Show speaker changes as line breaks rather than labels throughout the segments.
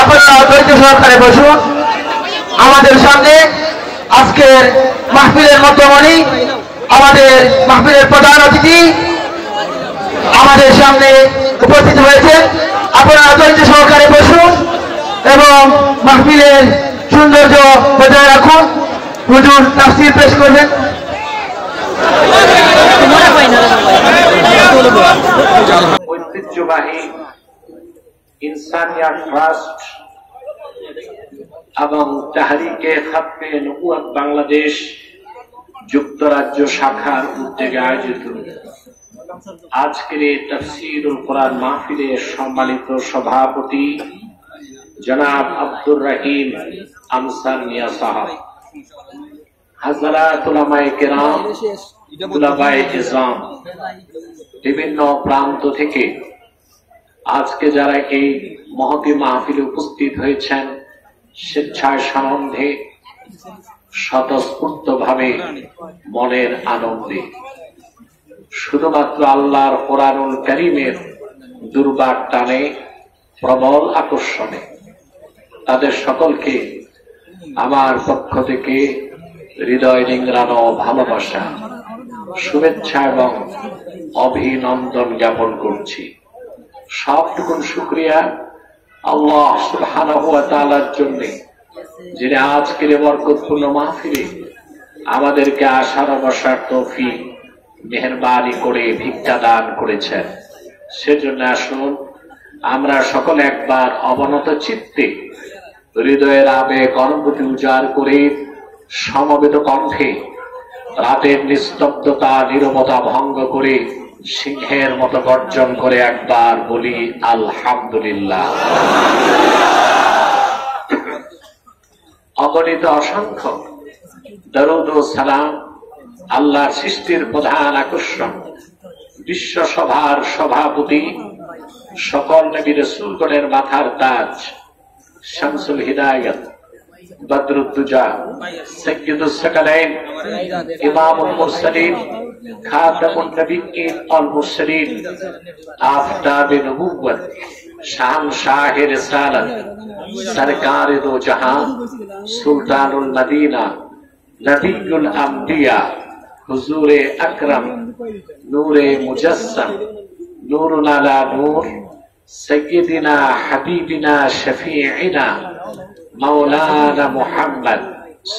আপনারা ধৈর্য সহকারে বসুন। আমাদের সামনে আজকের মাহফিলের মধ্যমণি, আমাদের মাহফিলের প্রধান অতিথি আমাদের সামনে উপস্থিত হয়েছেন। আপনারা ধৈর্য সহকারে বসুন এবং মাহফিলের সৌন্দর্য বজায় রাখুন। হুজুর তাফসীর পেশ করবেন।
ঐতিহ্যবাহী ইনসানিয়াত ট্রাস্ট এবং তাহরিকে খাতমে নবুয়ত বাংলাদেশ যুক্তরাজ্য শাখার উদ্যোগে আয়োজিত আজকের এই তাফসীরুল কোরআন মাহফিলের সম্মানিত সভাপতি জনাব আব্দুর রহিম আমসার মিয়া সাহেব, হযরত উলামায়ে কেরাম, উলামায়ে ইজম, বিভিন্ন প্রান্ত থেকে আজকে যারা এই মহতী মাহফিলে উপস্থিত হয়েছেন, স্বেচ্ছায় সানন্দে স্বতঃস্ফূর্ত ভাবে মনের আনন্দে শুধুমাত্র আল্লাহর কোরআনুল কারীমের দুর্বার টানে প্রবল আকর্ষণে তাদের সকলকে আমার পক্ষ থেকে হৃদয় নিংড়ানো ভালোবাসা, শুভেচ্ছা এবং অভিনন্দন জ্ঞাপন করছি। সবটুকুন শুকরিয়া আল্লাহ সুবহানাহু ওয়া তাআলার জন্য, যিনি আজকের বরকতপূর্ণ মাহফিলে আমাদেরকে আসার বসার তৌফিক মেহেরবানি করে ভিক্ষা দান করেছেন। সেজন্য আসুন আমরা সকলে একবার অবনত চিত্তে হৃদয়ের আবেগ অনুভূতি উজাড় করে সমবেত কণ্ঠে রাতের নিস্তব্ধতা নীরবতা ভঙ্গ করে সিংহের মতো গর্জন করে একবার বলি আলহামদুলিল্লাহ। অগণিত অসংখ্য দরুদ ও সালাম আল্লাহর সৃষ্টির প্রধান আকর্ষণ, বিশ্ব সভার সভাপতি, সকল নবী রাসূলগণের মাথার তাজ, শামসুল হিদায়াত, বদরুদ্দুজা, সাইয়্যিদুস সাকালাইন, ইমামুল মুরসালিন, খাতামুন নবিয়্যিন ওয়াল মুরসালিন, আফতাবে নবুওয়াত, শাহনশাহে রিসালাত, সরকারে দো জাহান, সুলতানুল মদিনা, নবিয়ুল আম্বিয়া, হুজুরে আকরাম, নূরে মুজাসসাম, নূরুন আলা নূর, সাইয়্যিদিনা হাবিবিনা শফিঈনা মাওলানা মুহাম্মদ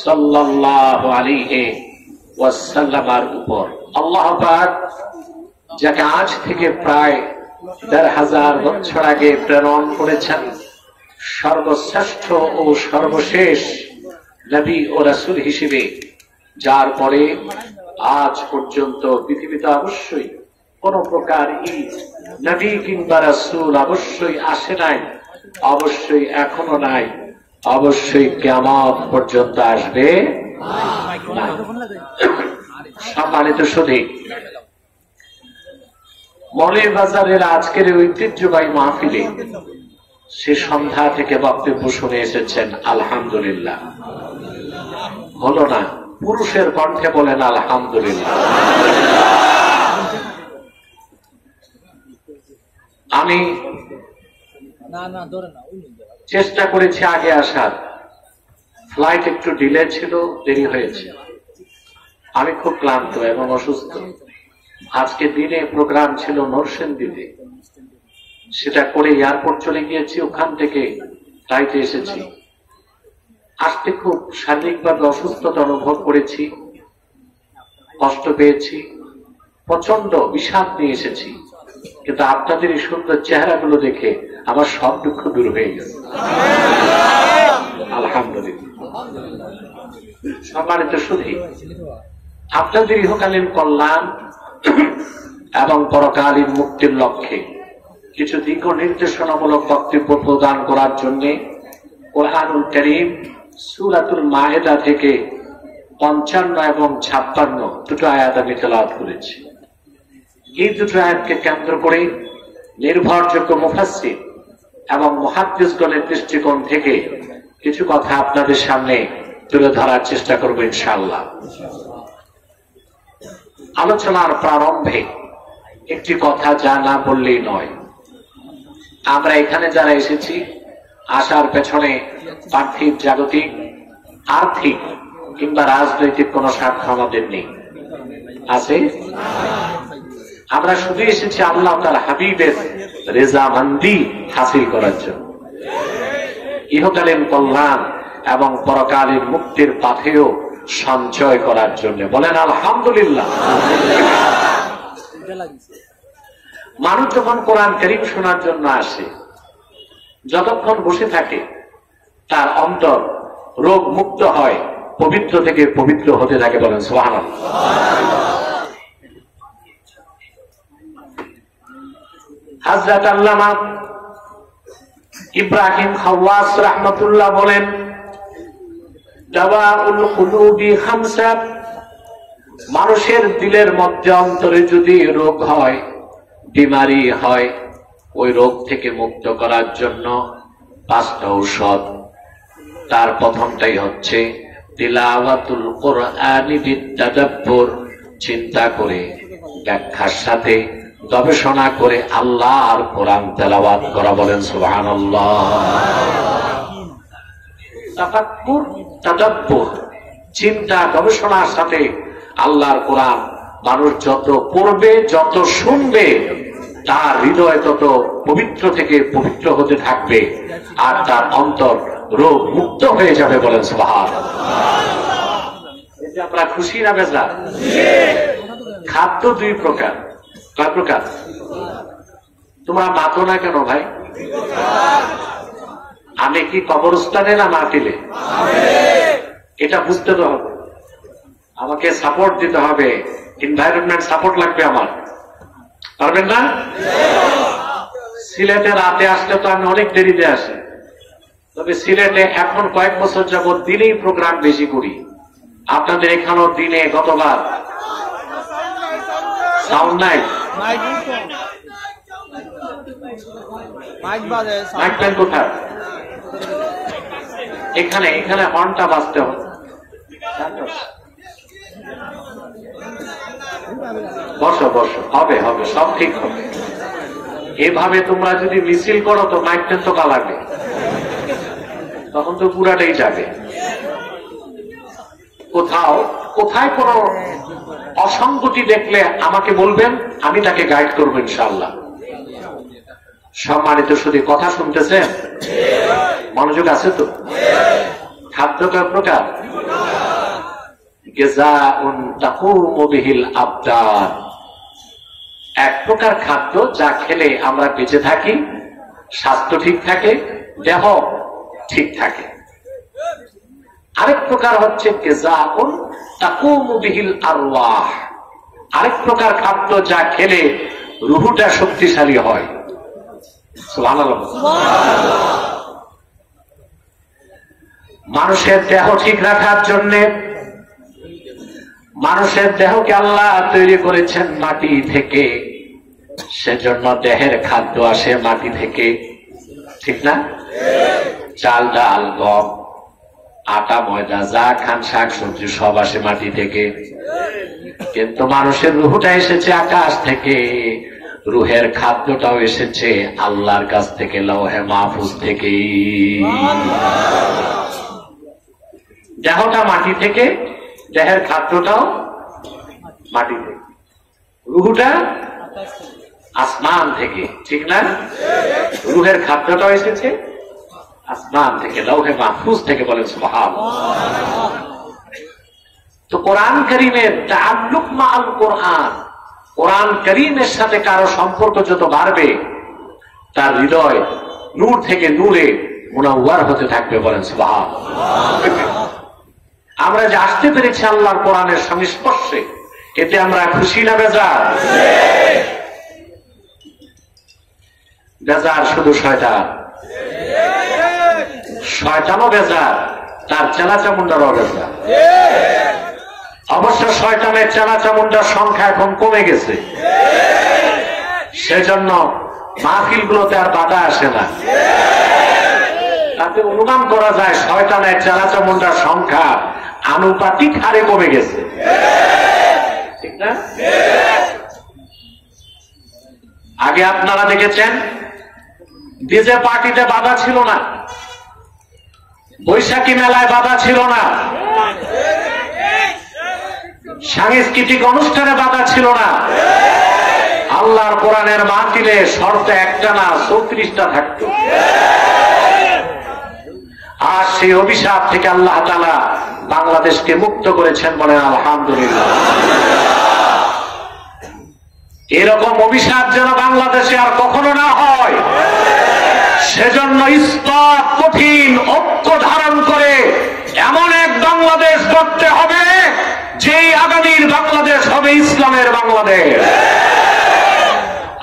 সাল্লাল্লাহু আলাইহি ওয়াসাল্লামের উপর আল্লাহ পাক যাকে আজ থেকে প্রায় ১,৫০০ বছর আগে প্রেরণ করেছেন, সর্বশ্রেষ্ঠ ও সর্বশেষ নবী ও রাসূল হিসেবে, যার পরে আজ পর্যন্ত পৃথিবীতে অবশ্যই কোন প্রকার নবী কিংবা রাসূল অবশ্যই আসে নাই, অবশ্যই এখনো নাই, অবশ্যই কিয়ামত পর্যন্ত আসবে না। সম্মানিত সুধী, মৌলভীবাজারের আজকের ঐতিহ্যবাহী মাহফিলে সে সন্ধ্যা থেকে বক্তব্য শুনে এসেছেন আলহামদুলিল্লাহ। হলো না? পুরুষের কণ্ঠে বলেন আলহামদুলিল্লাহ। আমি চেষ্টা করেছি আগে আসার, ফ্লাইট একটু ডিলে ছিল, দেরি হয়েছে। আমি খুব ক্লান্ত এবং অসুস্থ। আজকে দিনে প্রোগ্রাম ছিল নরসিংদীতে, সেটা করে এয়ারপোর্ট চলে গিয়েছি, ওখান থেকে ফ্লাইটে এসেছি। আসতে খুব শারীরিকভাবে অসুস্থতা অনুভব করেছি, কষ্ট পেয়েছি, প্রচন্ড বিষাদ নিয়ে এসেছি, কিন্তু আপনাদের এই সুন্দর চেহারাগুলো দেখে আমার সব দুঃখ দূর হয়ে গেছে আলহামদুলিল্লাহ। সম্মানিত সুধী, আপনাদের ইহকালীন কল্যাণ এবং পরকালীন মুক্তির লক্ষ্যে কিছু দিক নির্দেশনামূলক বক্তব্য প্রদান করার জন্য কোরআনুল কারীম সূরাতুল মায়েদা থেকে ৫৫ এবং ৫৬ দুটো আয়াত আমি তেলাওয়াত করেছি। এই দুটো আয়াতকে কেন্দ্র করে নির্ভরযোগ্য মুফাসসির এবং মুহাদ্দিসগণের দৃষ্টিকোণ থেকে কিছু কথা আপনাদের সামনে তুলে ধরার চেষ্টা করব ইনশাআল্লাহ। আলোচনার প্রারম্ভে একটি কথা যা না বললেই নয়। আমরা এখানে যারা এসেছি আসার পেছনে পার্থিব, জাগতিক, আর্থিক কিংবা রাজনৈতিক কোন স্বার্থ আমাদের নেই, আছে? আমরা শুধু এসেছি আল্লাহ তার হাবিবের রেজামন্দি হাসিল করার জন্য, ইহকালীন কল্যাণ এবং পরকালীন মুক্তির পাথেও সঞ্চয় করার জন্য। বলেন আলহামদুলিল্লাহ। মানুষ যখন কোরআন কারীম শোনার জন্য আসে, যতক্ষণ বসে থাকে তার অন্তর রোগ মুক্ত হয়, পবিত্র থেকে পবিত্র হতে থাকে। বলেন সুবহানাল্লাহ। হযরত আল্লামা ইব্রাহিম খাওয়াস রাহমাতুল্লাহ বলেন, দাওয়াউল কুলুবি খামসা, মানুষের দিলের মধ্যে অন্তরে যদি রোগ হয়, বিমারি হয়, ওই রোগ থেকে মুক্ত করার জন্য 5টা ঔষধ। তার প্রথমটাই হচ্ছে তিলাওয়াতুল কুরআনি বিতাদাব্বুর, চিন্তা করে, ব্যাখ্যার সাথে, গবেষণা করে আল্লাহর কোরআন তেলাওয়াত করা। বলেন সুবহানাল্লাহ। তাফাক্কুর, তাদাব্বুর, চিন্তা গবেষণার সাথে আল্লাহর কোরআন মানুষ যত পড়বে, যত শুনবে, তার হৃদয় তত পবিত্র থেকে পবিত্র হতে থাকবে, আর তার অন্তর রোগ মুক্ত হয়ে যাবে। বলেন সুবহানাল্লাহ। এতে আমরা খুশি না বেজার? খাদ্য 2 প্রকার। কয় প্রকার? তোমরা মাতো না কেন ভাই? আমি কি কবরস্থানে না মাটিলে? এটা বুঝতে তো হবে, আমাকে সাপোর্ট দিতে হবে, এনভায়রনমেন্ট সাপোর্ট লাগবে আমার। পারবেন না? সিলেটে রাতে আসলে তো আমি অনেক দেরিতে আসি, তবে সিলেটে এখন কয়েক বছর যাবত দিনেই প্রোগ্রাম বেশি করি। আপনাদের এখানেও দিনে, গতবার সাউন্ড নাই, মাইক প্যান কোথায়? এখানে এখানে হর্নটা বাজতে হবে। বসো বসো, হবে হবে, সব ঠিক হবে। এভাবে তোমরা যদি মিছিল করো তো মাইক প্যান তো লাগবে, তখন তো পুরাটাই যাবে। কোথাও কোথায় কোনো অসঙ্গতি দেখলে আমাকে বলবেন, আমি তাকে গাইড করবো ইনশাআল্লাহ। সম্মানিত শুধু কথা শুনতেছেন, মনোযোগ আছে তো? খাদ্য কয় প্রকার? গিযাউন তাকুমু বিহিল আবদান, এক প্রকার খাদ্য যা খেলে আমরা বেঁচে থাকি, স্বাস্থ্য ঠিক থাকে, দেহ ঠিক থাকে। আরেক প্রকার হচ্ছে গিযাউন তাকুমু বিহিল আরওয়াহ, আরেক প্রকার খাদ্য যা খেলে রুহটা শক্তিশালী হয়। সুবহানাল্লাহ। মানুষের দেহ ঠিক রাখার জন্য, মানুষের দেহকে আল্লাহ তৈরি করেছেন মাটি থেকে, সেজন্য দেহের খাদ্য আসে মাটি থেকে, ঠিক না? চাল, ডাল, গম, আটা, ময়দা, যা খান, শাক সবজি সব আসে মাটি থেকে। কিন্তু মানুষের রুহটা এসেছে আকাশ থেকে, রুহের খাদ্যটাও এসেছে আল্লাহর কাছ থেকে, লৌহে মাহফুজ থেকে। দেহটা মাটি থেকে, দেহের খাদ্যটাও মাটি থেকে, রুহটা আসমান থেকে, ঠিক না? রুহের খাদ্যটাও এসেছে আসমান থেকে, লৌহে মাহফুজ থেকে। বলেন সুবহানাল্লাহ। তো কোরআন কারীমের তাআল্লুক মাআল কোরআন, কোরআন কারীমের সাথে কারো সম্পর্ক যত বাড়বে, তার হৃদয় নূর থেকে নূরে মুনাওয়ার হতে থাকবে। বলেন সুবহানাল্লাহ। আমরা যে আসতে পেরেছি আল্লাহর কোরআনের সংস্পর্শে, এতে আমরা খুশি না বেজার? বেজার শুধু শয়তান, শয়তানও বেজার, তার চেলাচামুন্ডারও বেজার। অবশ্য শয়তানের চেলাচামুন্ডার সংখ্যা এখন কমে গেছে, সেজন্য মাহফিলগুলোতে আর বাধা আসে না। তাতে অনুমান করা যায় শয়তানের চেলাচামুন্ডার সংখ্যা আনুপাতিক হারে কমে গেছে, ঠিক না? আগে আপনারা দেখেছেন ডিজে পার্টিতে বাধা ছিল না, বৈশাখী মেলায় বাধা ছিল না, সাংস্কৃতিক অনুষ্ঠানে বাধা ছিল না। আল্লাহর কোরআনের মাহফিলে শর্ত একটা না 34টা থাকতো। আর সেই অভিশাপ থেকে আল্লাহ তাআলা বাংলাদেশকে মুক্ত করেছেন, বলেন আলহামদুলিল্লাহ। এরকম অভিশাপ যেন বাংলাদেশে আর কখনো না হয়, সেজন্য ইসলাম কঠিন ঐক্য ধারণ করে এমন এক বাংলাদেশ গড়তে হবে, যেই আগামীর বাংলাদেশ হবে ইসলামের বাংলাদেশ,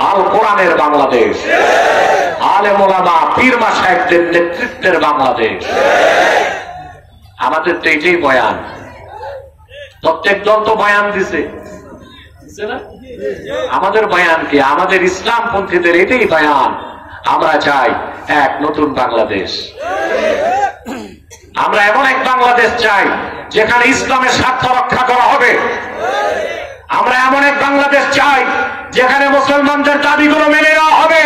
আল কোরআনের বাংলাদেশ, আলেম ওলামা পীর মাশায়েখদের নেতৃত্বের বাংলাদেশ। আমাদের তো এটাই বয়ান, প্রত্যেক দল তো বয়ান দিছে না? আমাদের বয়ান কি? আমাদের ইসলামপন্থীদের এটাই বয়ান, আমরা চাই এক নতুন বাংলাদেশ। আমরা এমন এক বাংলাদেশ চাই যেখানে ইসলামের স্বার্থ রক্ষা করা হবে। আমরা এমন এক বাংলাদেশ চাই যেখানে মুসলমানদের দাবিগুলো মেনে নেওয়া হবে।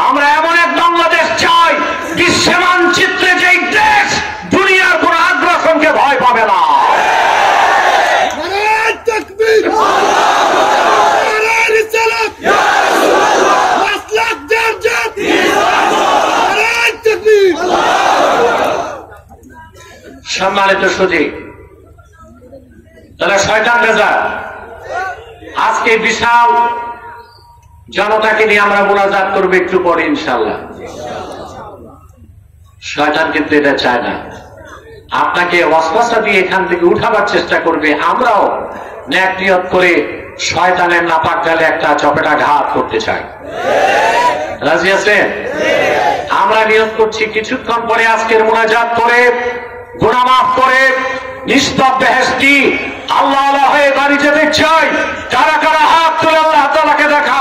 আমরা এমন এক বাংলাদেশ চাই বিশ্ব মানচিত্রে যেই দেশ দুনিয়ার কোন আগ্রাসনকে ভয় পাবে না। সম্মানিত সুধী, তাহলে শয়তান রেজা আজকে বিশাল জনতাকে নিয়ে আমরা মোনাজাত করবো একটু পরে ইনশাআল্লাহ। শয়তান কিন্তু এটা চায় না, আপনাকে ওয়াসওয়াসা দিয়ে এখান থেকে উঠাবার চেষ্টা করবে। আমরাও ন্যাক নিয়ত করে শয়তানের নাপাক গালে একটা চপেটা ঘাত করতে চাই। রাজি আছেন? আমরা নিয়ত করছি কিছুক্ষণ পরে আজকের মোনাজাত করে গুনাহ মাফ করে নিষ্পাপ বেহেশতি আল্লাহ হয়ে বাড়ি যেতে চাই। কারা কারা হাত তুলে আল্লাহ তাআলাকে দেখা।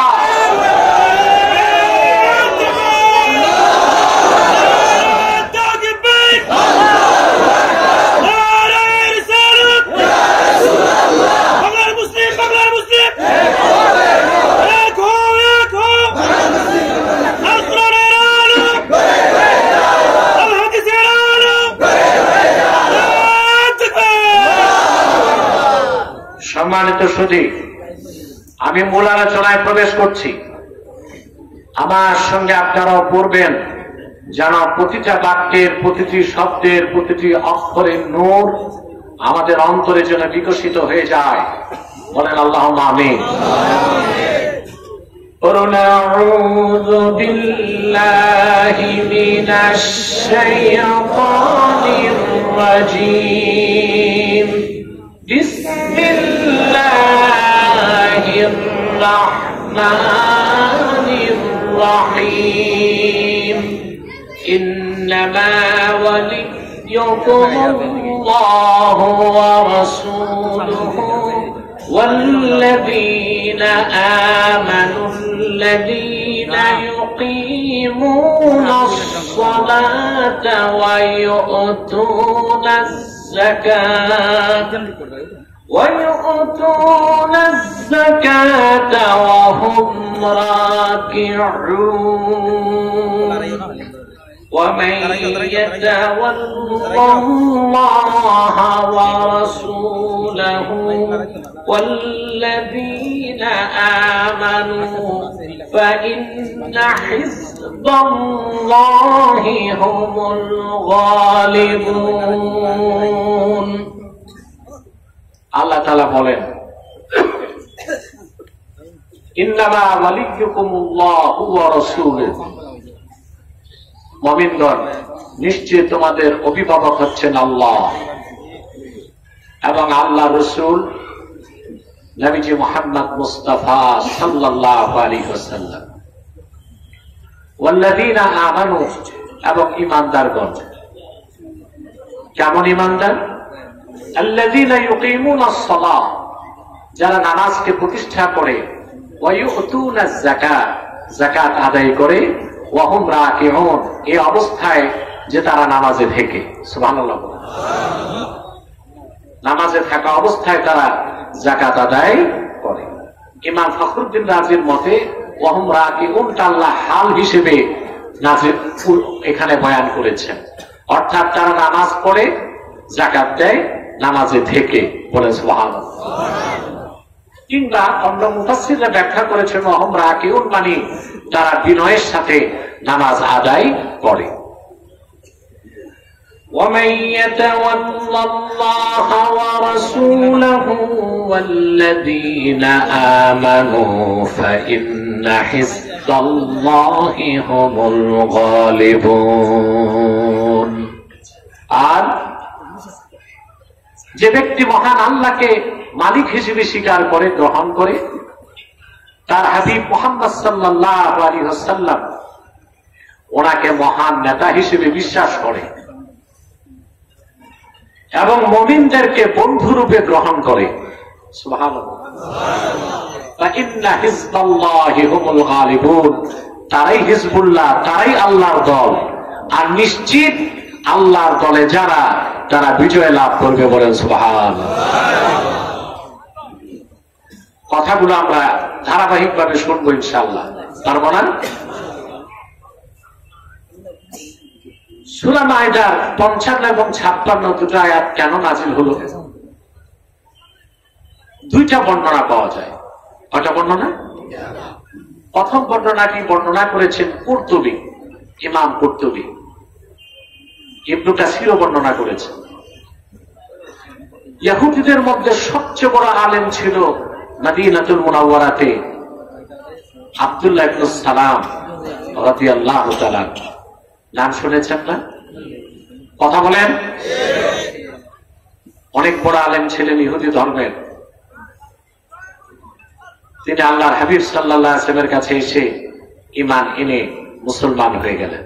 সম্মানিত সুধী, আমি মূল আলোচনায় প্রবেশ করছি। আমার সঙ্গে আপনারাও পড়বেন, যেন প্রতিটা বাক্যের, প্রতিটি শব্দের, প্রতিটি অক্ষরের নূর আমাদের অন্তরে যেন বিকশিত হয়ে যায়। বলেন আল্লাহুম্মা আমিন। আউযু বিল্লাহি মিনাশ শাইতানির রাজীম। বিসমিল্লাহির রাহমানির রাহিম। ইন্নামা ওয়ালিয়্যুকুমুল্লাহু ওয়া রাসূলুহু والذين آمنوا الذين يقيمون الصلاة ويؤتون الزكاة وهم راكعون ومن يتول الله ورسوله والذين آمنوا فإن حزب الله هم الغالبون। আল্লাহ তাআলা বলেন, ইন্নামা ওয়ালিয়্যুকুমুল্লাহু ওয়া রাসূলুহু। মুমিনগণ, নিশ্চয় তোমাদের অভিভাবক হচ্ছেন আল্লাহ এবং আল্লাহ রাসূল নবীজি মুহাম্মদ মুস্তাফা সাল্লাল্লাহু আলাইহি ওয়াসাল্লাম। ওয়াল্লাযীনা আমানু, এবং ঈমানদারগণ। কেমন ঈমানদার? আল্লাযীনা ইউকিমুনাস সালাহ, যারা নামাজকে প্রতিষ্ঠা করে, ওয়া ইউতুনাজ যাকাত, যাকাত আদায় করে, ওয়া হুম রাকিউন, এই অবস্থায় যে তারা নামাজে থাকে। সুবহানাল্লাহ। নামাজে থাকা অবস্থায় তারা যাকাত আদায় করে। ইমাম ফখরুদ্দিন রাজির মতে ওয়াহুম রাকিউন আল্লাহ হাল হিসেবে নাজিল এখানে বয়ান করেছেন, অর্থাৎ তারা নামাজ পড়ে, যাকাত দেয়, নামাজে থেকে, বলে সুবহানাল্লাহ। কিংবা অন্য মুফাসসিররা ব্যাখ্যা করেছেন ওয়াহুম রাকিউন মানে তারা বিনয়ের সাথে নামাজ আদায় করে। ومن يتول الله ورسوله والذين آمنوا فإن حزب الله هم الغالبون। আর যে ব্যক্তি মহান আল্লাহকে মালিক হিসেবে স্বীকার করে, গ্রহণ করে, তার হাবিব মুহাম্মদ সাল্লাল্লাহু আলাইহি ওয়াসাল্লাম ওনাকে মহান নেতা হিসেবে বিশ্বাস করে এবং মুমিনদেরকে বন্ধুরূপে গ্রহণ করে। সুবহানাল্লাহ। ইন্না হিজবাল্লাহি হুমুল গালিবুন, তারাই হিজবুল্লাহ, তারাই আল্লাহর দল, আর নিশ্চিত আল্লাহর দলে যারা, তারা বিজয় লাভ করবে, বলেন সুবহানাল্লাহ। কথাগুলো আমরা ধারাবাহিকভাবে শুনবো ইনশাআল্লাহ, পারবো না? সূরা মাইদার ৫৫ এবং ৫৬ দুটো আয়াত কেন নাজিল হলো? দুইটা বর্ণনা পাওয়া যায়। কয়টা বর্ণনা? প্রথম বর্ণনাটি বর্ণনা করেছেন কুরতুবী, ইমাম কুরতুবী। ইবনে কাসিরও বর্ণনা করেছেন। ইহুদিদের মধ্যে সবচেয়ে বড় আলেম ছিল মদিনাতুল মুনাওয়ারাতে আব্দুল্লাহ ইবনে সালাম রাদিয়াল্লাহু তাআলা। নাম শুনেছেন না? কথা বলেন। অনেক বড় আলেম ছিলেন ইহুদি ধর্মের। তিনি আল্লাহর হাবিব সাল্লাল্লাহু আলাইহি ওয়াসাল্লামের কাছে এসে ঈমান এনে মুসলমান হয়ে গেলেন।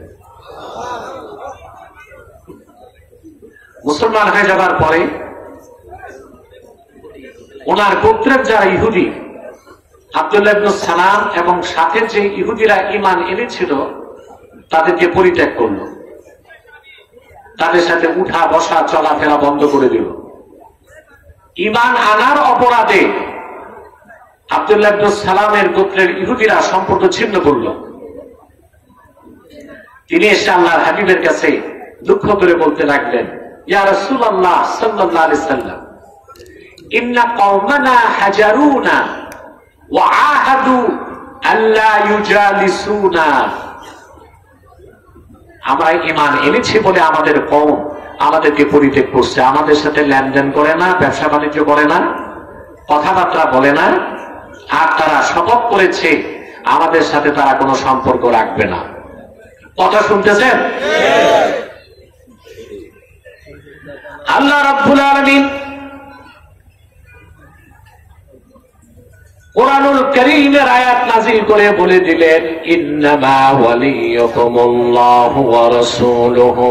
মুসলমান হয়ে যাবার পরে ওনার গোত্রের যারা ইহুদি, আব্দুল্লাহ ইবনে সালাম এবং সাথে যে ইহুদিরা ঈমান এনেছিল, তাদেরকে পরিত্যাগ করলো, তাদের সাথে উঠা বসা চলাফেরা বন্ধ করে দিল। ঈমান আনার অপরাধে আব্দুল্লাহ ইবনে সালামের গোত্রের ইহুদিরা সম্পর্ক ছিন্ন করল। তিনি এসে আল্লাহর হাবিবের কাছে দুঃখ করে বলতে লাগলেন, ইয়া রাসূলুল্লাহ সাল্লাল্লাহু আলাইহি সাল্লাম, ইন্না কওমানা হাজারুনা ওয়া আহাদু আল্লা ইউজালিসুনা। আমরা ঈমান এনেছি বলে আমাদের কওম আমাদেরকে পরিত্যাগ করছে, আমাদের সাথে লেনদেন করে না, ব্যবসা বাণিজ্য করে না, কথাবার্তা বলে না, আর তারা শপথ করেছে আমাদের সাথে তারা কোনো সম্পর্ক রাখবে না। কথা শুনতেছেন? আল্লাহ রাব্বুল আলামিন কুরআনুল কারীমের আয়াত নাযিল করে বলে দিলেন, ইন্নামা ওয়ালিয়ুকুমুল্লাহু ওয়া রাসূলুহু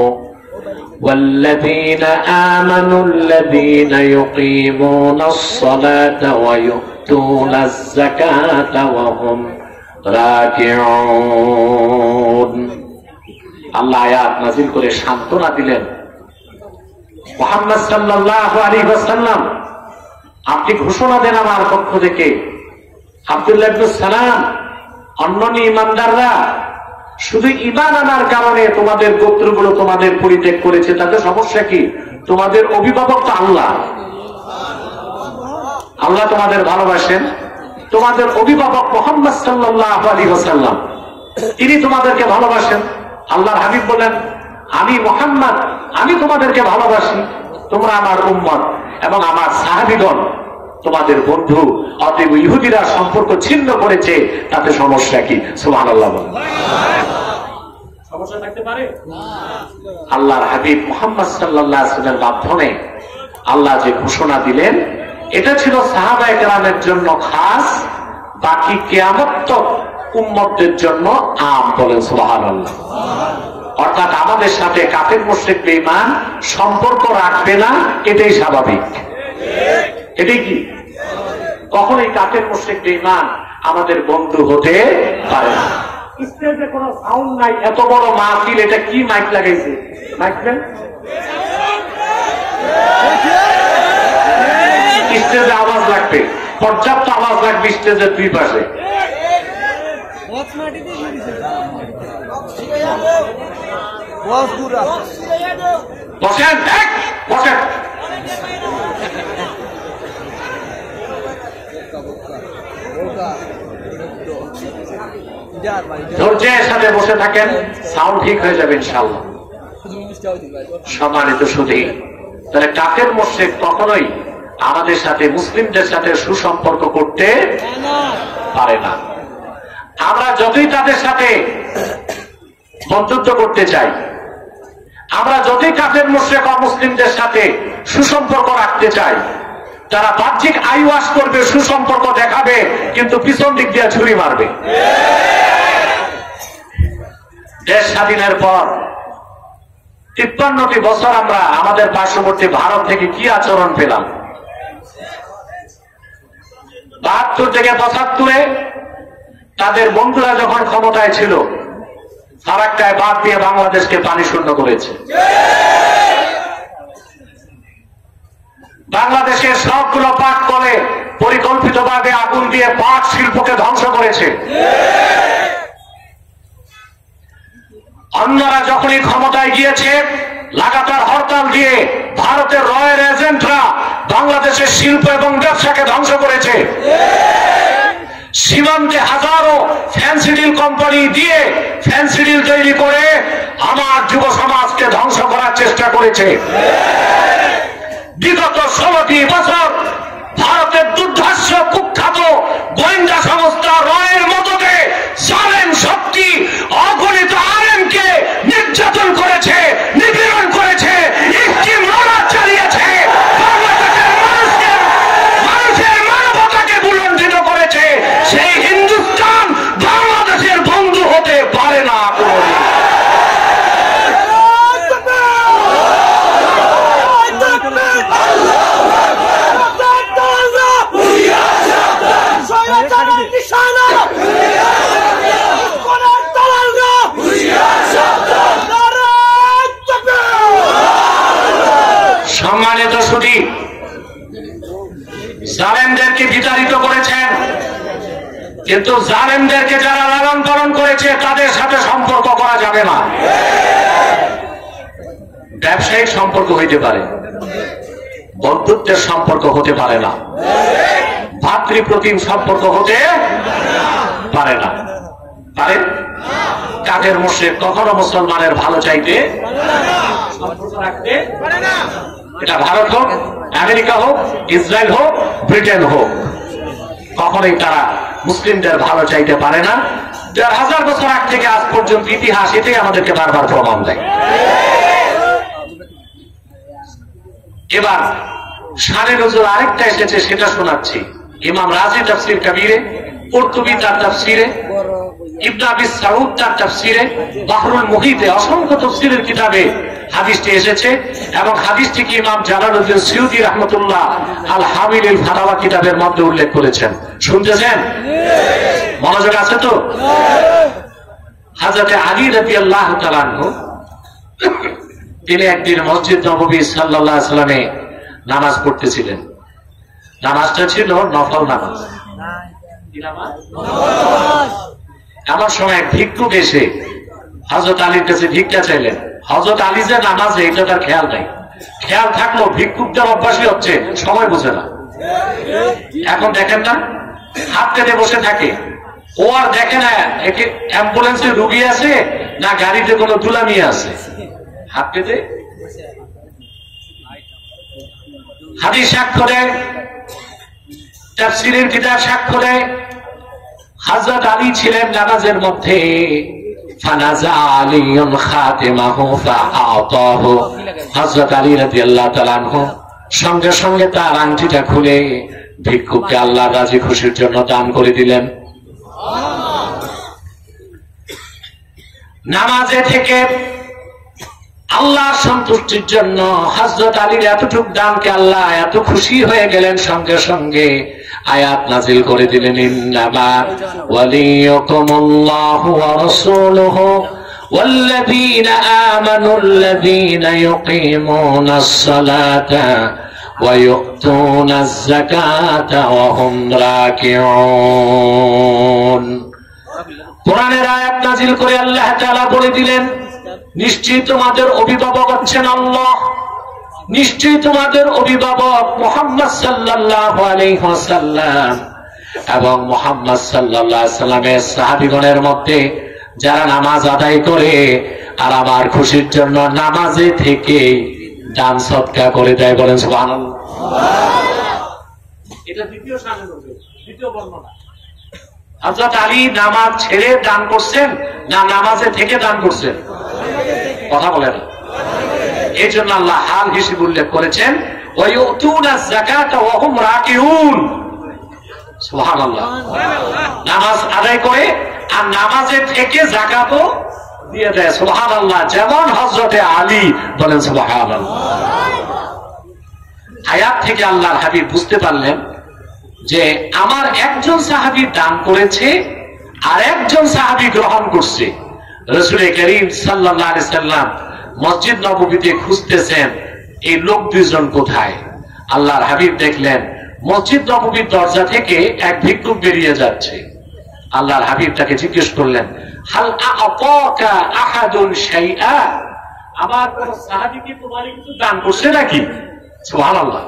ওয়াল্লাযীনা আমানুল্লাযীনা ইউকীমুনাস সালাতা ওয়া ইউতুনাজ যাকাতা ওয়া হুম রাকিউন। আল্লাহ আয়াত নাযিল করে সান্ত্বনা দিলেন, মুহাম্মদ সাল্লাল্লাহু আলাইহি ওয়াসাল্লাম, আপনি ঘোষণা দেন আমার পক্ষ থেকে, আব্দুল্লাহ ইবনে সালাম অন্যান্য ঈমানদাররা শুধু ঈমান আনার কারণে তোমাদের গোত্রগুলো তোমাদের পরিত্যাগ করেছে, তাতে সমস্যা কি? তোমাদের অভিভাবক তো আল্লাহ। আল্লাহ তোমাদের ভালোবাসেন, তোমাদের অভিভাবক মুহাম্মদ সাল্লাল্লাহু আলাইহি ওয়াসাল্লাম তিনি তোমাদেরকে ভালোবাসেন। আল্লাহর হাবিব বলেন, আমি মুহাম্মদ, আমি তোমাদেরকে ভালোবাসি, তোমরা আমার উম্মত এবং আমার সাহাবীগণ তোমাদের বন্ধু। অতএব ইহুদিরা সম্পর্ক ছিন্ন করেছে, তাতে সমস্যা কি? সুবহানাল্লাহ। সমস্যা থাকতে পারে? আল্লাহর হাবিব মুহাম্মদ সাল্লাল্লাহু আলাইহি ওয়াসাল্লামের মাধ্যমে আল্লাহ যে ঘোষণা দিলেন, এটা ছিল সাহাবায়ে কেরামের জন্য খাস, বাকি কিয়ামত উম্মতদের জন্য আম। বলেন সুবহানাল্লাহ। অর্থাৎ আমাদের সাথে কাফের মুশরিক বেঈমান সম্পর্ক রাখবে না, এটাই স্বাভাবিক। এটাই কি? কখনোই কাফের মুশরিক বেঈমান আমাদের বন্ধু হতে পারে না। স্টেজে কোনো সাউন্ড নাই, এত বড় মাহফিল, এটা কি মাইক লাগাইছে? মাইক দেন। স্টেজে আওয়াজ লাগবে, পর্যাপ্ত আওয়াজ লাগবে স্টেজের দুই পাশে। বসেন, বসেন। ধৈর্যের সাথে বসে থাকেন, সাউন্ড ঠিক হয়ে যাবে ইনশাআল্লাহ। সম্মানিত সুধী, তাহলে কাফের মুশরিক কখনোই আমাদের সাথে, মুসলিমদের সাথে সুসম্পর্ক করতে পারে না। আমরা যতই তাদের সাথে বন্ধুত্ব করতে চাই, আমরা যতই কাফের মুশরিক অমুসলিমদের সাথে সুসম্পর্ক রাখতে চাই, তারা বাহ্যিক আইওয়াশ করবে, সুসম্পর্ক দেখাবে, কিন্তু পিছন দিক দিয়ে ছুরি মারবে। দেশ স্বাধীনের পর 53টি বছর আমরা আমাদের পার্শ্ববর্তী ভারত থেকে কি আচরণ পেলাম। 72 থেকে 75-এ তাদের বন্ধুরা যখন ক্ষমতায় ছিল, ফারাক্কায় বাদ দিয়ে বাংলাদেশকে পানি শূন্য করেছে। বাংলাদেশের সবগুলো পাট কলে পরিকল্পিতভাবে আগুন দিয়ে পাট শিল্পকে ধ্বংস করেছে। অন্যরা যখনই ক্ষমতায় গিয়েছে, লাগাতার হরতাল দিয়ে ভারতের রয়ের এজেন্টরা বাংলাদেশের শিল্প এবং ব্যবসাকে ধ্বংস করেছে। সীমান্তে হাজারো ফ্যান্সিডিল কোম্পানি দিয়ে ফ্যান্সিডিল তৈরি করে আমার যুব সমাজকে ধ্বংস করার চেষ্টা করেছে। বিগত 16টি বছর ভারতের দুর্ধর্ষ কুখ্যাত গোয়েন্দা সংস্থা রয়ের মদতে জালেম শক্তি অগণিত আলেমকে নির্যাতন করেছে, নিপীড়ন করেছে, ইস্টিমরোলার চালিয়েছে, মানুষের মানবতাকে বুলন্দিত করেছে। সেই হিন্দুস্তান বাংলাদেশের বন্ধু হতে পারে না। সম্মানিত সুধী, জালেমদেরকে বিতাড়িত করেছেন, কিন্তু জালেমদেরকে যারা লালন পালন করেছে তাদের সাথে সম্পর্ক করা যাবে না। ব্যবসায়িক সম্পর্ক হইতে পারে, বন্ধুত্বের সম্পর্ক হতে পারে না, ভাতৃপ্রতিম সম্পর্ক হতে পারে না। পারে? কাফের মুশরিক কখনো মুসলমানের ভালো চাইতে সম্পর্ক রাখতে পারে না। এটা ভারত হোক, আমেরিকা হোক, ইসরায়েল হোক, ব্রিটেন হোক, কখনোই তারা মুসলিমদের ভালো চাইতে পারে না। 1000 বছর আগ থেকে আজ পর্যন্ত ইতিহাস এটাই আমাদেরকে বারবার প্রমাণ দেয়। এবার শানে নজরুল আরেকটা এসেছে, সেটা শোনাচ্ছি। ইমাম রাজি তাফসীর কবীরে, কুরতুবী তার তাফসীরে, ইবনে আবি সাউদ তার তাফসীরে, বাহরুল মুহিতে, অসংখ্য তাফসীরের কিতাবে হাদিসটি এসেছে এবং হাদিসটিকে ইমাম জালালউদ্দিন সুয়ুতী রাহমাতুল্লাহ আল হামিলুল ফাতাওয়া কিতাবের মধ্যে উল্লেখ করেছেন। শুনতেছেন? মনোযোগ আছে তো? হযরত আলী রাদিয়াল্লাহু তাআলা আনহু তিনি একদিন মসজিদ নববী সাল্লাল্লাহু আলাইহি সাল্লামে নামাজ পড়তেছিলেন। নামাজটা ছিল নফল নামাজ। এমন সময় ভিক্ষুক এসে হযরত আলীর কাছে ভিক্ষা চাইলেন। হযরত আলী যে নামাজে, এটা তার খেয়াল নাই। খেয়াল থাকলো ভিক্ষুকদের অভ্যাসই হচ্ছে সময় বুঝে না। এখন দেখেন না, হাত পেতে বসে থাকে, ও আর দেখে না একে অ্যাম্বুলেন্সে রুগী আছে না গাড়িতে কোনো দুলামি আছে, হাত পেতে। হাদিস সাক্ষ্য দেয়, তাফসীরের কিতাব সাক্ষ্য দেয়, হযরত আলী ছিলেন নামাজের মধ্যে। ফানাজা আলীউন খাতিমাহু ফাআতাহু, হযরত আলী রাদিয়াল্লাহু তাআলা আনহু সঙ্গে সঙ্গে তার আংটিটা খুলে ভিক্ষুককে আল্লাহর রাজি খুশির জন্য দান করে দিলেন। নামাজে থেকে আল্লাহর সন্তুষ্টির জন্য হযরত আলীর এতটুকু দানকে আল্লাহ এত খুশি হয়ে গেলেন, সঙ্গে সঙ্গে আয়াত নাজিল করে দিলেন, ইন্নামা ওয়ালিয়ুকুমুল্লাহু ওয়া রাসূলুহু ওয়াল্লাযীনা আমানুল্লাযীনা ইউকিমুনাস সালাতা ওয়া ইউতুনাজ যাকাতা ওয়া হুম রাকিউন। কোরআনের আয়াত নাজিল করে আল্লাহ তাআলা বলে দিলেন, নিশ্চয়ই তোমাদের অভিভাবক হচ্ছেন আল্লাহ, নিশ্চয়ই তোমাদের অভিভাবক মুহাম্মদ সাল্লাল্লাহু আলাইহি ওয়াসাল্লাম এবং মুহাম্মদ সাল্লাল্লাহু আলাইহি ওয়াসাল্লামের সাহাবীগণের মধ্যে যারা নামাজ আদায় করে আর আমার খুশির জন্য নামাজে থেকে দান সদকা করে দেয়, বলেন সুবহানাল্লাহ। এটা দ্বিতীয় শানে নজুল, দ্বিতীয় বর্ণনা। হযরত আলী নামাজ ছেড়ে দান করছেন না নামাজে থেকে দান করছেন? কথা বলেন। এই জন্য আল্লাহ হাল হিসেবে উল্লেখ করেছেন, ওয়ায়ুতুনা যাকাতা ওয়া হুম রাকিউন। সুবহানাল্লাহ। নামাজ আদায় করে আর নামাজে থেকে যাকাতও দিয়ে দেয়, সুবহানাল্লাহ। যেমন হযরতে আলী, বলেন সুবহানাল্লাহ। আয়াত থেকে আল্লাহর হাবিব বুঝতে পারলেন যে আমার একজন সাহাবী দান করেছে আর একজন সাহাবী গ্রহণ করছে। রাসূল করিম সাল্লাল্লাহু আলাইহি সাল্লাম মসজিদ নববীতে খুঁজতেছেন এই লোক দুইজন কোথায়। আল্লাহর হাবিব দেখলেন মসজিদ নববীর দরজা থেকে এক ভিক্ষুক বেরিয়ে যাচ্ছে। আল্লাহর হাবিব তাকে জিজ্ঞেস করলেন, হাল আ'তাকা আহাদুন শাইআ, আমার কোন সাহাবী কি তোমাকে কিছু দান করছে নাকি? সুবহানাল্লাহ।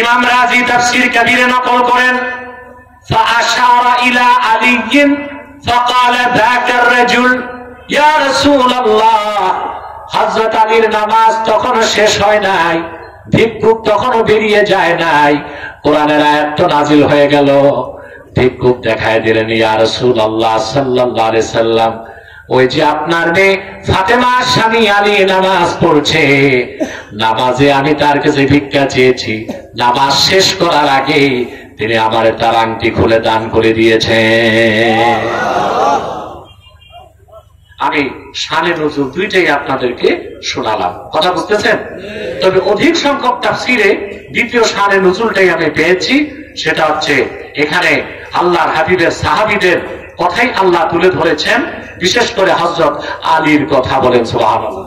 ইমাম রাজি তাফসীর কবিরে নকল করেন, ফাআশারা ইলা আলিয়্যিন ফাকালা যাকা আর-রাজুল ইয়া রাসূলুল্লাহ। হযরত আলীর নামাজ তখনও শেষ হয় নাই, ভিক্ষুক তখনও বেরিয়ে যায় নাই, কোরআনের আয়াত তো নাজিল হয়ে গেল। ভিক্ষুক দেখায় দিলেন, ইয়া রাসূলুল্লাহ সাল্লাল্লাহু আলাইহি সাল্লাম, ওই যে আপনার মেয়ে ফাতেমার স্বামী আলী নামাজ পড়ছে, নামাজে আমি তার কাছে ভিক্ষা চেয়েছি, নামাজ শেষ করার আগে তিনি আমার তার আংটি খুলে দান করে দিয়েছেন। আমি শানে নজুল দুইটাই আপনাদেরকে শোনালাম, কথা বুঝতেছেন? তবে অধিক সংখ্যক তাফসীরে দ্বিতীয় শানে নজুলটাই আমি পেয়েছি, সেটা হচ্ছে এখানে আল্লাহর হাবিবের সাহাবীদের কথাই আল্লাহ তুলে ধরেছেন, বিশেষ করে হযরত আলীর কথা, বলেন সুবহানাল্লাহ।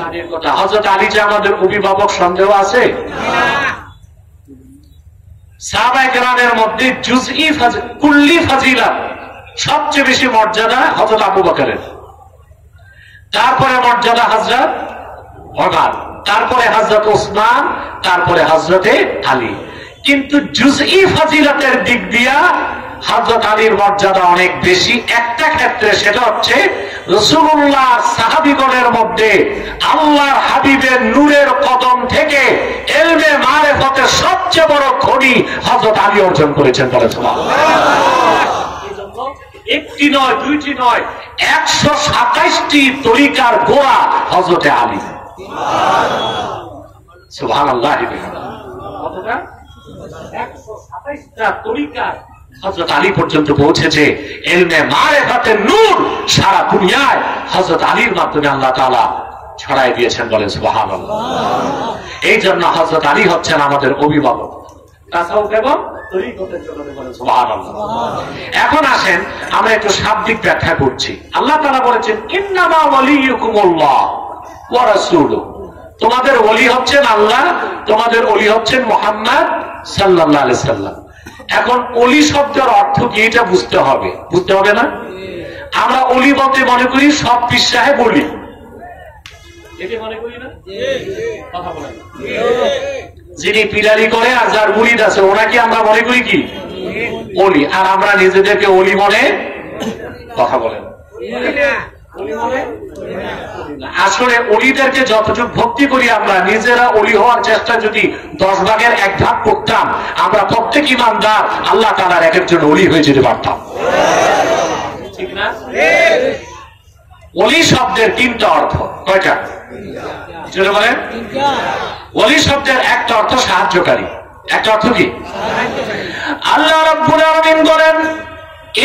আলীর কথা, হযরত আলী যে আমাদের অভিভাবক, সন্দেহ আছে? সাহাবায়ে কেরামের মধ্যে জুজই কুল্লি ফাজিলাত সবচেয়ে বেশি মর্যাদা হযরত আবু বকরের, তারপরে মর্যাদা হযরত ওমর, তারপরে হযরত ওসমান, তারপরে হযরতে আলী। কিন্তু জুজই ফাজিলাতের দিক দিয়া হযরত আলীর মর্যাদা অনেক বেশি একটা ক্ষেত্রে, সেটা হচ্ছে রাসূলুল্লাহ সাহাবীগণের মধ্যে আল্লাহর হাবিবের নূরের কদম থেকে ইলমে মারিফতের সবচেয়ে বড় খনি হযরত আলী অর্জন করেছেন, বলেন সুবহানাল্লাহ। একটি নয়, দুইটি নয়, 127টি তরিকার গোড়া হযরতে আলী, সুবহানাল্লাহ। কতটা? 127টা তরিকা হযরত আলী পর্যন্ত পৌঁছেছে। ইলমে মারিফাতের নূর সারা দুনিয়ায় হযরত আলীর মাধ্যমে আল্লাহ তাআলা ছড়াই দিয়েছেন, বলেন সুবহানাল্লাহ। এই জন্য হযরত আলী হচ্ছেন আমাদের অভিভাবক, তাসাউফ এবং তরিকতের জন্য, বলেন সুবহানাল্লাহ। এখন আসেন আমরা একটু শাব্দিক ব্যাখ্যা করছি। আল্লাহ তাআলা বলেছেন, ইন্নামা ওয়ালিয়ুকুমুল্লাহ ওয়া রাসূলুহু, তোমাদের ওলি হচ্ছেন আল্লাহ, তোমাদের ওলি হচ্ছেন মুহাম্মদ সাল্লাল্লাহু আলাইহি সাল্লাম। এখন ওলি শব্দের অর্থ কি এটা বুঝতে হবে, বুঝতে হবে না? আমরা ওলি বলতে মনে করি সব পীর সাহেব ওলি, এটা মনে করি না? কথা বলেন। যিনি পিলারি করে আর যার মুরিদ আছে ওনাকে আমরা মনে করি কি ওলি, আর আমরা নিজেদেরকে ওলি মনে, কথা বলেন, আসলে ওলিদেরকে যতটুকু ভক্তি করি আমরা, নিজেরা ওলি হওয়ার চেষ্টা যদি 10 ভাগের 1 ভাগ করতাম, আমরা প্রত্যেক ইমানদার আল্লাহ তাআলার এক একজন ওলি হয়ে যেতে পারতাম, ঠিক না? ওলি শব্দের 3টা অর্থ, কয়টা? জোরে বলেন। ওলি শব্দের একটা অর্থ সাহায্যকারী, একটা অর্থ কি? আল্লাহ রাব্বুল আলামিন বলেন,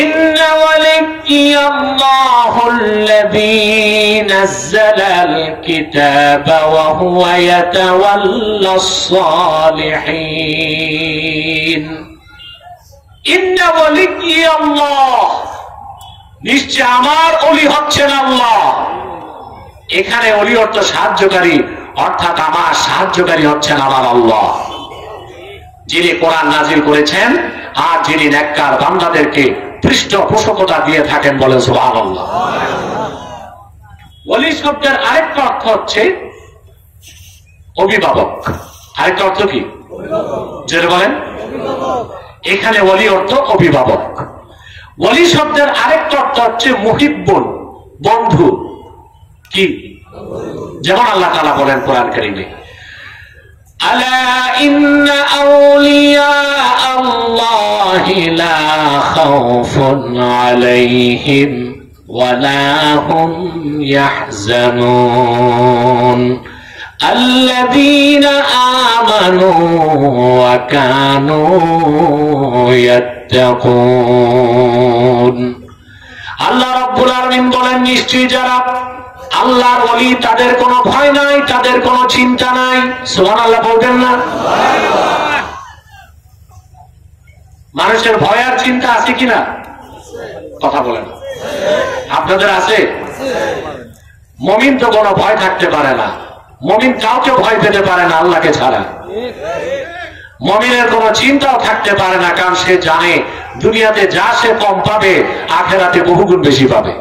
ইন্না ওয়ালিয়াল্লাহুল্লাযী নাযালাল কিতাবা ওয়া হুয়া ইয়াতাওয়াল্লাস সালিহিন। ইন্না ওয়ালিয়াল্লাহ, নিশ্চয় আমার ওলি হচ্ছেন আল্লাহ। এখানে ওলি অর্থ সাহায্যকারী, অর্থাৎ আমার সাহায্যকারী হচ্ছেন আমার আল্লাহ, যিনি কোরআন নাজিল করেছেন আর যিনি নেককার বান্দাদেরকে পৃষ্ঠপোষকতা দিয়ে থাকেন, বলেন সুবহানাল্লাহ। ওলি শব্দের আরেকটা অর্থ হচ্ছে অভিভাবক। আরেকটা অর্থ কি? যেটা বলেন, এখানে ওলি অর্থ অভিভাবক। ওলি শব্দের আরেকটা অর্থ হচ্ছে মুহিব্বুন, বন্ধু। কি? যেমন আল্লাহ তাআলা বলেন কোরআন কারীমে, আলা ইন্না আউলিয়া আল্লাহি লা খাউফুন আলাইহিম ওয়া লা হুম ইয়াহজানুন আল্লাযীনা আমানু ওয়া কানু ইয়াত্তাকুন। আল্লাহ রাব্বুল আলামিন বলেন, নিশ্চয়ই যারা আল্লাহর ওলি তাদের কোনো ভয় নাই, তাদের কোনো চিন্তা নাই। সুবহানাল্লাহ বলবেন না? মানুষের ভয় আর চিন্তা আছে কিনা? কথা বলেন। আপনাদের আছে? মুমিন তো কোনো ভয় থাকতে পারে না, মুমিন কাউকে ভয় পেতে পারে না আল্লাহকে ছাড়া। মুমিনের কোনো চিন্তাও থাকতে পারে না, কারণ সে জানে দুনিয়াতে যা সে কম পাবে আখিরাতে বহুগুণ বেশি পাবে।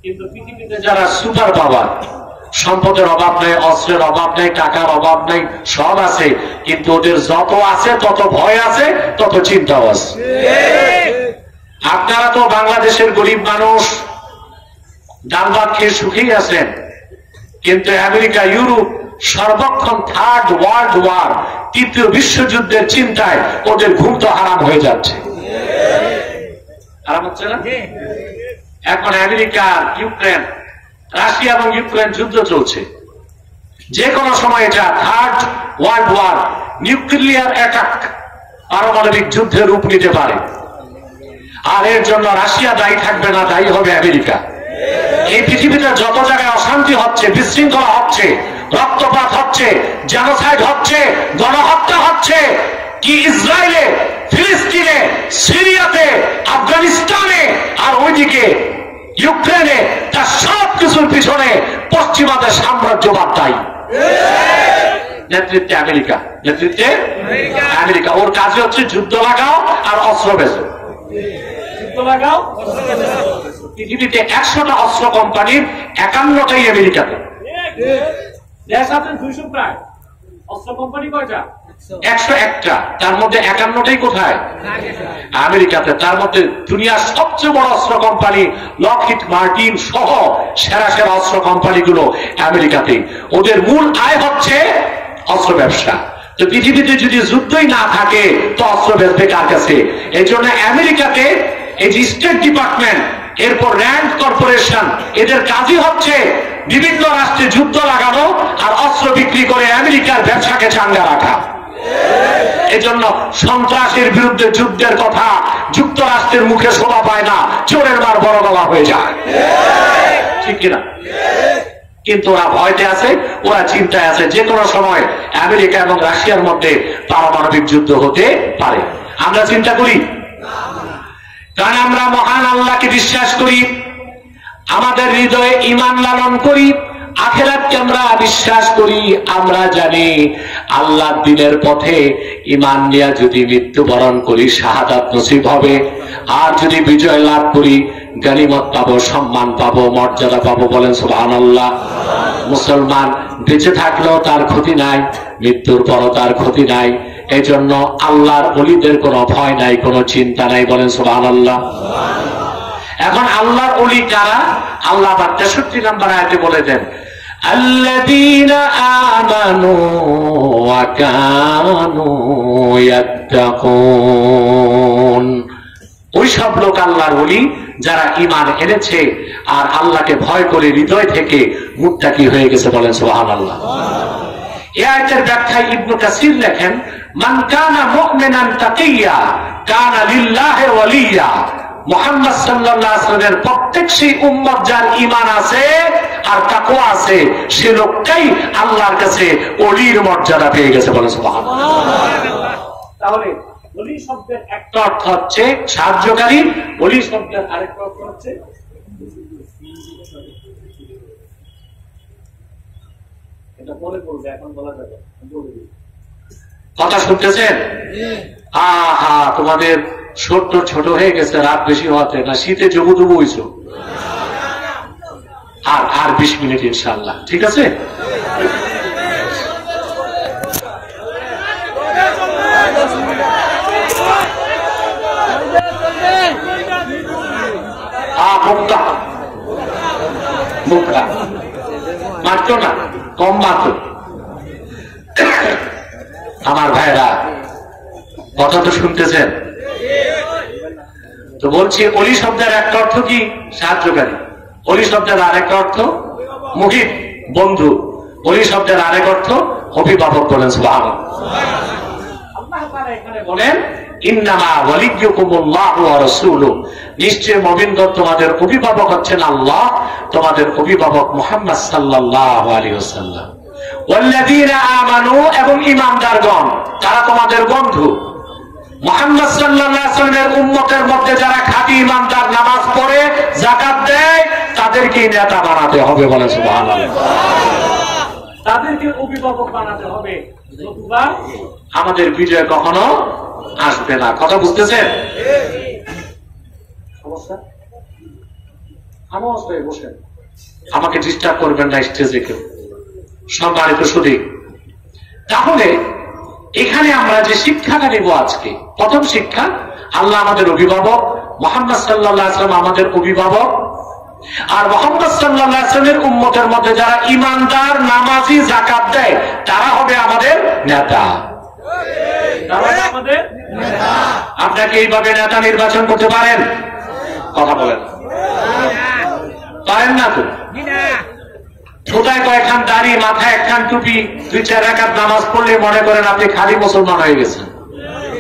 কিন্তু পৃথিবীতে যারা সুপার পাওয়ার, সম্পদের অভাব নেই, অস্ত্রের অভাব নেই, টাকার অভাব নেই, সব আছে, কিন্তু ওদের যত আছে তত ভয় আছে, তত চিন্তাও আছে। আপনারা তো বাংলাদেশের গরিব মানুষ, ডাল ভাত খেয়ে সুখেই আছেন, কিন্তু আমেরিকা, ইউরোপ সর্বক্ষণ থার্ড ওয়ার্ল্ড ওয়ার, তৃতীয় বিশ্বযুদ্ধের চিন্তায় ওদের ঘুম তো হারাম হয়ে যাচ্ছে। হারাম হচ্ছে না? এখন আমেরিকা, ইউক্রেন, রাশিয়া এবং ইউক্রেন যুদ্ধ চলছে। যে কোনো সময় এটা third world war, nuclear attack, পারমাণবিক যুদ্ধের রূপ নিতে পারে। আর এর জন্য রাশিয়া দায়ী থাকবে না, দায়ী হবে আমেরিকা। এই পৃথিবীতে যত জায়গায় অশান্তি হচ্ছে, বিশৃঙ্খলা হচ্ছে, রক্তপাত হচ্ছে, জেনোসাইড হচ্ছে, গণহত্যা হচ্ছে, কি ইসরায়েলে, ফিলিস্তিনে, সিরিয়াতে, আফগানিস্তানে আর ওইদিকে ইউক্রেনে, তার সব কিছুর পিছনে পশ্চিমাদের সাম্রাজ্যবাদ দায়ী। নেতৃত্বে আমেরিকা, নেতৃত্বে আমেরিকা। ওর কাজে হচ্ছে যুদ্ধ লাগাও আর অস্ত্র বেচো। যুদ্ধ লাগাও, পৃথিবীতে 100টা অস্ত্র কোম্পানির 51টাই আমেরিকাতে। দেশ আছে 200 প্রায়, অস্ত্র কোম্পানি কয়টা? 101টা। তার মধ্যে 51টাই কোথায়? আমেরিকাতে। তার মধ্যে দুনিয়ার সবচেয়ে বড় অস্ত্র কোম্পানি লকহিড মার্টিন সহ সেরা সেরা অস্ত্র কোম্পানিগুলো আমেরিকাতে। ওদের মূল আয় হচ্ছে অস্ত্র ব্যবসা। তো পৃথিবীতে যদি যুদ্ধই না থাকে তো অস্ত্র বেচবে কার কাছে? এই জন্য আমেরিকাতে এই যে স্টেট ডিপার্টমেন্ট, এরপর র্যান্ড কর্পোরেশন, এদের কাজই হচ্ছে বিভিন্ন রাষ্ট্রে যুদ্ধ লাগানো আর অস্ত্র বিক্রি করে আমেরিকার ব্যবসাকে চাঙ্গা রাখা। এজন্য সন্ত্রাসের বিরুদ্ধে যুদ্ধের কথা যুক্তরাষ্ট্রের মুখে শোভা পায় না, চোরের মার বড় গলা হয়ে যায়। ঠিক কিনা? কিন্তু ওরা ভয়তে আছে, ওরা চিন্তায় আছে, যে কোনো সময় আমেরিকা এবং রাশিয়ার মধ্যে পারমাণবিক যুদ্ধ হতে পারে। আমরা চিন্তা করি, কারণ আমরা মহান আল্লাহকে বিশ্বাস করি, আমাদের হৃদয়ে ঈমান লালন করি, আখিরাতকে আমরা বিশ্বাস করি। আমরা জানি আল্লাহর দ্বীনের পথে ঈমান নিয়ে যদি মৃত্যুবরণ করি শাহাদাত নসিব হবে, আর যদি বিজয় লাভ করি গনিমত পাবো, সম্মান পাবো, মর্যাদা পাবো। বলেন সুবহানাল্লাহ। মুসলমান বেঁচে থাকলেও তার ক্ষতি নাই, মৃত্যুর পরও তার ক্ষতি নাই। এই জন্য আল্লাহর ওলিদের কোনো ভয় নাই, কোনো চিন্তা নাই। বলেন সুবহানাল্লাহ। এখন আল্লাহর ওলি কারা? আল্লাহ 63 নম্বর আয়াতে বলে দেন, আল্লাযীনা আমানু ওয়া কানু ইয়াত্তাকুন। ওই সব লোক আল্লাহর ওলি যারা ঈমান এনেছে আর আল্লাহকে ভয় করে হৃদয় থেকে মুত্তাকি হয়ে গেছে। বলেন সুবহানাল্লাহ। এই আয়াতের ব্যাখ্যায় ইবনে কাসির লেখেন, মান কানা মুমিনান তাকিয়া কানা লিল্লাহি ওয়ালিয়া। মুহাম্মদ সাল্লাল্লাহু আলাইহি ওয়াসাল্লামের প্রত্যেক সেই উম্মত যার ঈমান আছে আর তাকওয়া আছে, সে লোকটাই আল্লাহর কাছে ওলির মর্যাদা পেয়ে গেছে। বলেন সুবহানাল্লাহ। তাহলে ওলি শব্দের একটা অর্থ হচ্ছে সাহায্যকারী, ওলি শব্দের আরেকটা অর্থ হচ্ছে এটা বলে বলবে, এখন বলা যাবে। কথা শুনতেছেন? আহা, তোমাদের ছোট্ট ছোট হয়ে গেছে রাত বেশি হওয়াতে, না শীতে জবু তবু হইছ। আর 20 মিনিট ইনশাআল্লাহ, ঠিক আছে? মুখটা মারতো না, কম মারত। আমার ভাইরা কথা তো শুনতেছেন তো? বলছি অলি শব্দের একটা অর্থ কি? সাহায্যকারী। অলি শব্দের আরেক অর্থ মুহিব, বন্ধু। অলি শব্দের আরেক অর্থ অভিভাবক। বলেন সুবহানাল্লাহ। আল্লাহ তাআলা এখানে বলেন ইন্নামা ওয়ালিয়্যুকুমুল্লাহু ওয়া রাসূলুহু, নিশ্চয় মুমিনগণ তোমাদের অভিভাবক হচ্ছেন আল্লাহ, তোমাদের অভিভাবক মুহাম্মদ সাল্লাল্লাহু আলাইহি ওয়াসাল্লাম। ওয়াল্লাযীনা আমানু, এবং ঈমানদারগণ, তারা তোমাদের বন্ধু। মুহাম্মদ সাল্লাল্লাহু আলাইহি ওয়াসাল্লামের উম্মতের মধ্যে যারা খাঁটি ঈমানদার, নামাজ পড়ে, যাকাত দেয়, তাদেরকে নেতা বানাতে হবে। বলে সুবহানাল্লাহ। তাদেরকে অভিভাবক বানাতে হবে, নতুবা আমাদের বিজয় কখনো আসবে না। কথা বুঝতেছেন? সমস্যা? বসেন, আমাকে ডিস্টার্ব করবেন না স্টেজে কেউ। সম্মানিত সুধী, তাহলে এখানে আমরা যে শিক্ষাটা নেব আজকে, প্রথম শিক্ষা, আল্লাহ আমাদের অভিভাবক, মুহাম্মদ সাল্লাল্লাহু আলাইহি ওয়াসাল্লাম আমাদের অভিভাবক, আর মুহাম্মদ সাল্লাল্লাহু আলাইহি ওয়াসাল্লামের উম্মতের মধ্যে যারা ঈমানদার, নামাজি, যাকাত দেয়, তারা হবে আমাদের নেতা। আপনাকে এইভাবে নেতা নির্বাচন করতে পারেন? কথা বলেন, পারেন না তো? ছোটায় কয়েকখান দাড়ি, মাথায় একখান টুপি, 2-4 রাকাত নামাজ পড়লে মনে করেন আপনি খালি মুসলমান হয়ে গেছেন।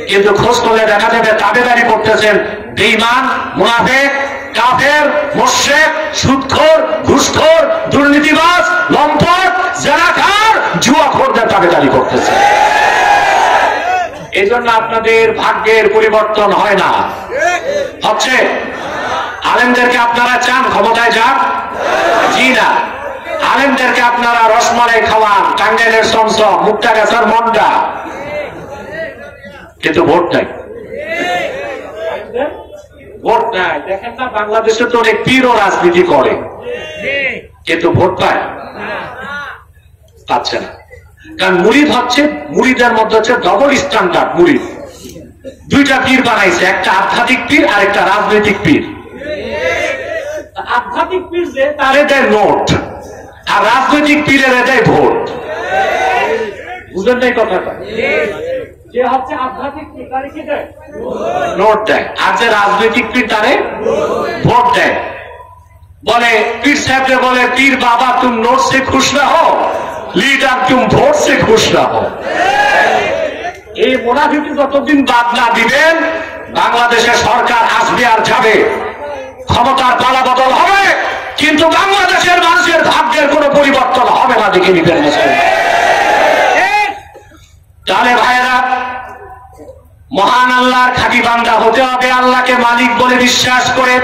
কিন্তু খোঁজ করলে দেখা যাবে তাবেদারি করতেছেন বেঈমান, মুনাফিক, কাফের, মুশরিক, সুদখোর, ঘুষখোর, দুর্নীতিবাজ, লম্পট, জেনাকার, জুয়াখোরদের তাবেদারি করতেছেন। এই জন্য আপনাদের ভাগ্যের পরিবর্তন হয় না। হচ্ছে আলেমদেরকে আপনারা চান ক্ষমতায় যান? জি না। আলেমদেরকে আপনারা রসমালাই খাওয়ান, টাঙ্গাইলের চমচম, মুক্তা গাছার মন্ডা, কিন্তু ভোট নাই। ভোট নাই। দেখেন না, বাংলাদেশে তো অনেক পীরও রাজনীতি করে, কিন্তু ভোট পায় পাচ্ছে না। কারণ মুরিদ হচ্ছে, মুরিদের মধ্যে হচ্ছে ডবল স্ট্যান্ডার্ড। মুরিদ দুইটা পীর বানাইছে, একটা আধ্যাত্মিক পীর আর একটা রাজনৈতিক পীর। আধ্যাত্মিক পীর যে তারে দেয় নোট, আর রাজনৈতিক পীরের দেয় ভোট। বুঝলেন নাই কথাটা? যে হচ্ছে আধ্যাত্মিক পীর তারে কি দেয়? নোট দেয়। আর যে রাজনৈতিক পীর তারে ভোট দেয়। বলে পীর সাহেবকে বলে, পীর বাবা তুম নোট সে খুশ না হো, लीडर तुम ভোট से खुश না হো। এই মুনাফিকি যতদিন বাদ না দিবেন, বাংলাদেশের সরকার আসবে আর যাবে, ক্ষমতার পালা বদল হবে, কিন্তু বাংলাদেশের মানুষের ভাগ্যের কোন পরিবর্তন হবে না। দেখে নিবেন। তাহলে ভাইরা, মহান আল্লাহর খাঁটি বান্দা হতে হবে, আল্লাহকে মালিক বলে বিশ্বাস করে,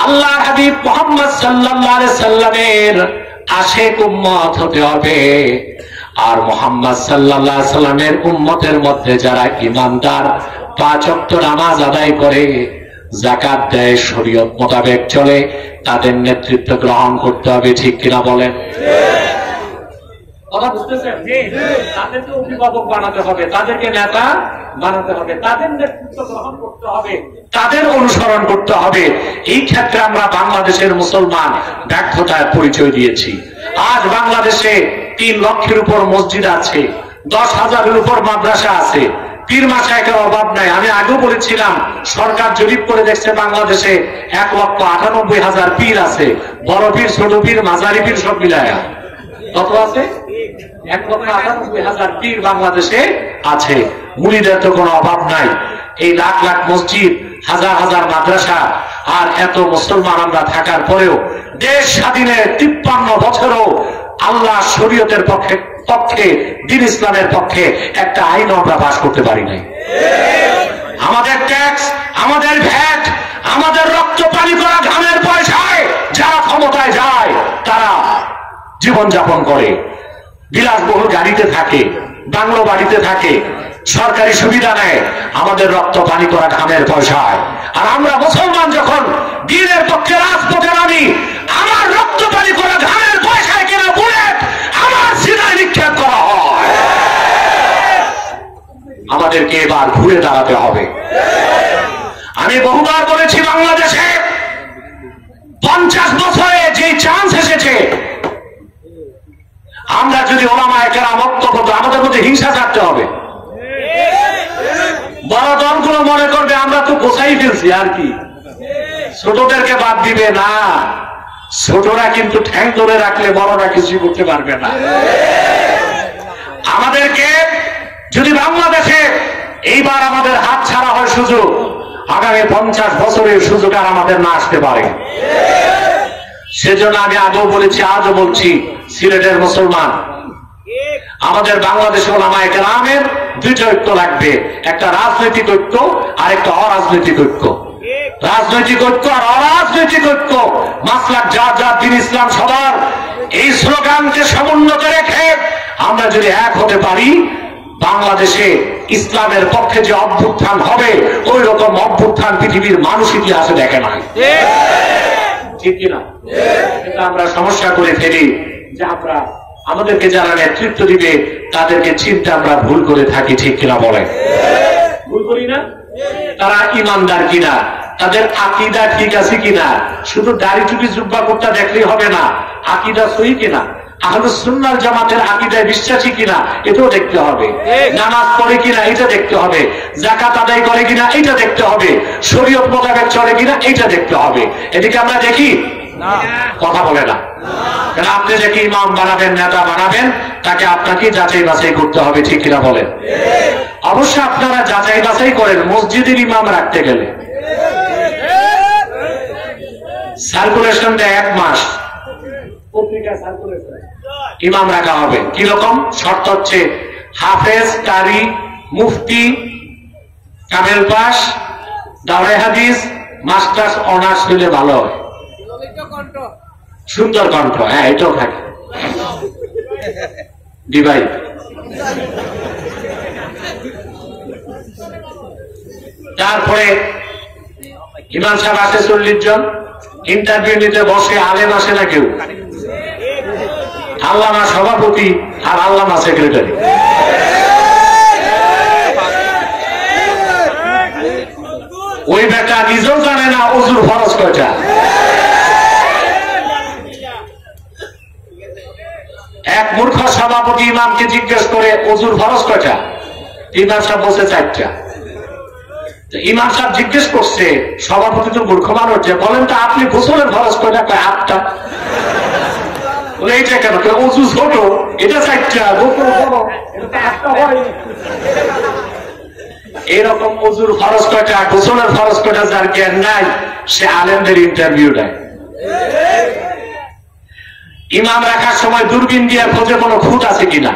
আল্লাহর হাবিব মুহাম্মদ সাল্লাল্লাহু আলাইহি সাল্লামের আশিক উম্মত হতে হবে। আর মুহাম্মদ সাল্লাল্লাহু আলাইহি সাল্লামের উম্মতের মধ্যে যারা ঈমানদার, 5 ওয়াক্ত নামাজ আদায় করে, যাকাত দেয়, শরীয়ত মোতাবেক চলে, তাদের নেতৃত্ব গ্রহণ করতে হবে। ঠিক কিনা বলেন? কথা বুঝতেছেন? তাদেরকে অভিভাবক বানাতে হবে, তাদেরকে নেতা বানাতে হবে, তাদের নেতৃত্ব গ্রহণ করতে হবে, তাদের অনুসরণ করতে হবে। এই ক্ষেত্রে আমরা বাংলাদেশের মুসলমান ব্যর্থতার পরিচয় দিয়েছি। আজ বাংলাদেশে 3 লক্ষের উপর মসজিদ আছে, 10,000-এর উপর মাদ্রাসা আছে, পীর মাশায়েখের অভাব নাই। আমি আগেও বলেছিলাম, সরকার জরিপ করে দেখছে বাংলাদেশে 1,98,000 পীর আছে। বড় পীর, ছোট পীর, মাঝারি পীর সব মিলায়া কত আছে? 1,98,000 পীর বাংলাদেশে আছে। মুরিদের তো কোনো অভাব নাই। এই লাখ লাখ মসজিদ, হাজার হাজার মাদ্রাসা, আর এত মুসলমান আমরা থাকার পরেও দেশ স্বাধীনের 53 বছরও আল্লাহ শরীয়তের পক্ষে, দ্বীন ইসলামের পক্ষে একটা আইন আমরা পাস করতে পারি নাই। আমাদের ট্যাক্স, আমাদের ভ্যাট, আমাদের রক্ত পানি করা ঘামের পয়সায় যারা ক্ষমতায় যায়, তারা জীবনযাপন করে, বিলাসবহুল গাড়িতে থাকে, বাংলো বাড়িতে থাকে, সরকারি সুবিধা নেয় আমাদের রক্ত পানি করা ঘামের পয়সায়। আর আমরা মুসলমান যখন দিনের পক্ষে রাজপথে নামি, আমার রক্ত পানি করা ঘামের পয়সায় কেনা বুলেট আমার সিনায় নিক্ষেপ করা হয়। আমাদেরকে এবার ঘুরে দাঁড়াতে হবে। আমি বহুবার বলেছি, বাংলাদেশে 50 বছরে যে চান্স এসেছে, আমরা যদি ওলামায়ে কেরাম ঐক্যবদ্ধ, আমাদের মধ্যে হিংসা থাকতে হবে। বড় দলগুলো মনে করবে আমরা তো গোছাই ফেলছি আর কি, ছোটদেরকে বাদ দিবে না। ছোটরা কিন্তু ঠ্যাং ধরে রাখলে বড়রা কিছু করতে পারবে না। আমাদেরকে যদি বাংলাদেশে এইবার আমাদের হাত ছাড়া হয় সুযোগ, আগামী 50 বছরের সুযোগ আর আমাদের না আসতে পারে। সেজন্য আমি আগেও বলেছি, আজও বলছি, সিলেটের মুসলমান, আমাদের বাংলাদেশে ওলামায়ে কেরামের দুইটা ঐক্য লাগবে, একটা রাজনৈতিক ঐক্য আর একটা অরাজনৈতিক ঐক্য। রাজনৈতিক ঐক্য আর অরাজনৈতিক ঐক্য, মাসলাক যার যার, দিন ইসলাম সবার, এই স্লোগানকে সমুন্নত রেখে আমরা যদি এক হতে পারি, বাংলাদেশে ইসলামের পক্ষে যে অভ্যুত্থান হবে, ওই রকম অভ্যুত্থান পৃথিবীর মানুষ ইতিহাসে দেখে নাই। ঠিক কিনা? কিন্তু আমরা সমস্যা করে ফেলি যে আমরা আমাদেরকে যারা নেতৃত্ব দিবে তাদেরকে চিন্তা আমরা ভুল করে থাকি। ঠিক কিনা বলেন? ভুল করি না? তারা ইমানদার কিনা, তাদের আকীদা ঠিক আছে কিনা, শুধু দাড়ি টুপি জুব্বা কুর্তা দেখলেই হবে না, আকীদা সহি কিনা, আহলুস সুন্নাহ জামাতের আকীদায় বিশ্বাসী কিনা এটাও দেখতে হবে, নামাজ পড়ে কিনা এটা দেখতে হবে, যাকাত আদায় করে কিনা এটা দেখতে হবে, শরীয়ত মোতাবেক চলে কিনা এটা দেখতে হবে। এদিকে আমরা দেখি না, কথা বলে না। কারণ আপনি যাকে ইমাম বানাবেন, নেতা বানাবেন, তাকে আপনাকে যাচাই বাছাই করতে হবে। ঠিক কিনা বলেন? অবশ্য আপনারা যাচাই বাছাই করেন মসজিদের ইমাম রাখতে গেলে, সার্কুলেশন দেয় 1 মাস, পত্রিকা সার্কুলেশন, ইমাম রাখা হবে। কিরকম শর্ত? হচ্ছে হাফেজ, কারি, মুফতি, কামেল পাস, দাওরায়ে হাদিস, মাস্টার্স, অনার্স হলে ভালো হয়। সুন্দর কণ্ঠ, হ্যাঁ এটাও থাকে। দিবাই তারপরে ইমাম সাহেব আসে 40 জন, ইন্টারভিউ নিতে বসে, আলেম আসে না কেউ, আল্লামা সভাপতি আর আল্লামা সেক্রেটারি। ওই বেটা নিজেও জানে না ওযুর ফরজ কয়টা। এক মূর্খ সভাপতি ইমামকে জিজ্ঞেস করে ওযুর ফরজ কয়টা? ইমাম সাহেব বলছে 4টা। ইমাম সাহেব জিজ্ঞেস করছে, সভাপতি তো মূর্খ মানুষ, যে বলেন তো আপনি গোসলের ফরজ কয়টা? 8টা। এইটা কেন? ওযু ছোট, এটা 4টা, গোসল বড়, এটা 8টা হয়। এরকম ওযুর ফরজ কয়টা, গোসলের ফরজ কয়টা যার জ্ঞান নাই, সে আলেমদের ইন্টারভিউ দেয়। ইমাম রাখার সময় দূরবীন দিয়ে খোঁজে কোনো খুঁত আছে কিনা।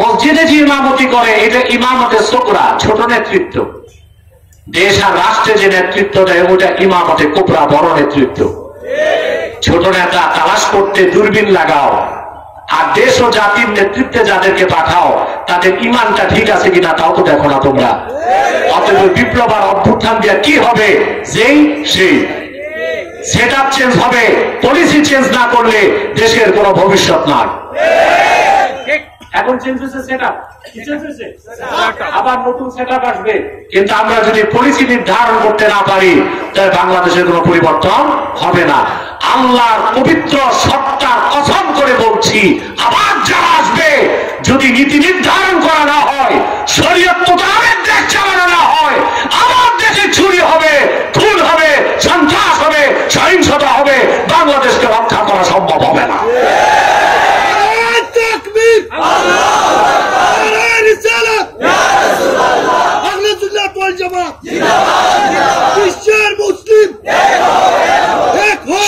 মসজিদে যে ইমামতি করে, এটা ইমামতের ছোকরা, ছোট নেতৃত্ব। দেশ আর রাষ্ট্রে যে নেতৃত্ব দেয়, ওটা ইমামতে কোবরা, বড় নেতৃত্ব। ছোট নেতা তালাশ করতে দূরবীন লাগাও, আর দেশ ও জাতির নেতৃত্বে যাদেরকে পাঠাও, তাদের ইমানটা ঠিক আছে কিনা তাও তো দেখো না তোমরা। অতএব বিপ্লব আর অভ্যুত্থান দিয়ে কি হবে? যেই সেই সেট আপ চেঞ্জ হবে, পলিসি চেঞ্জ না করলে দেশের কোনো ভবিষ্যৎ নাই। এখন চেঞ্জ হয়েছে সেট আপ, আবার নতুন সেট আপ আসবে, কিন্তু আমরা যদি পলিসি নির্ধারণ করতে না পারি, তাহলে বাংলাদেশের কোনো পরিবর্তন হবে না। আল্লাহর পবিত্র সত্তার কসম করে বলছি, আবার যারা আসবে, যদি নীতি নির্ধারণ করা না হয়, শরীয়ত মোতাবেক দেশ চালানো না হয়, আমার দেশে চুরি হবে, খুন হবে, সন্ত্রাস হবে, সহিংসতা হবে, বাংলাদেশকে রক্ষা করা সম্ভব হবে না।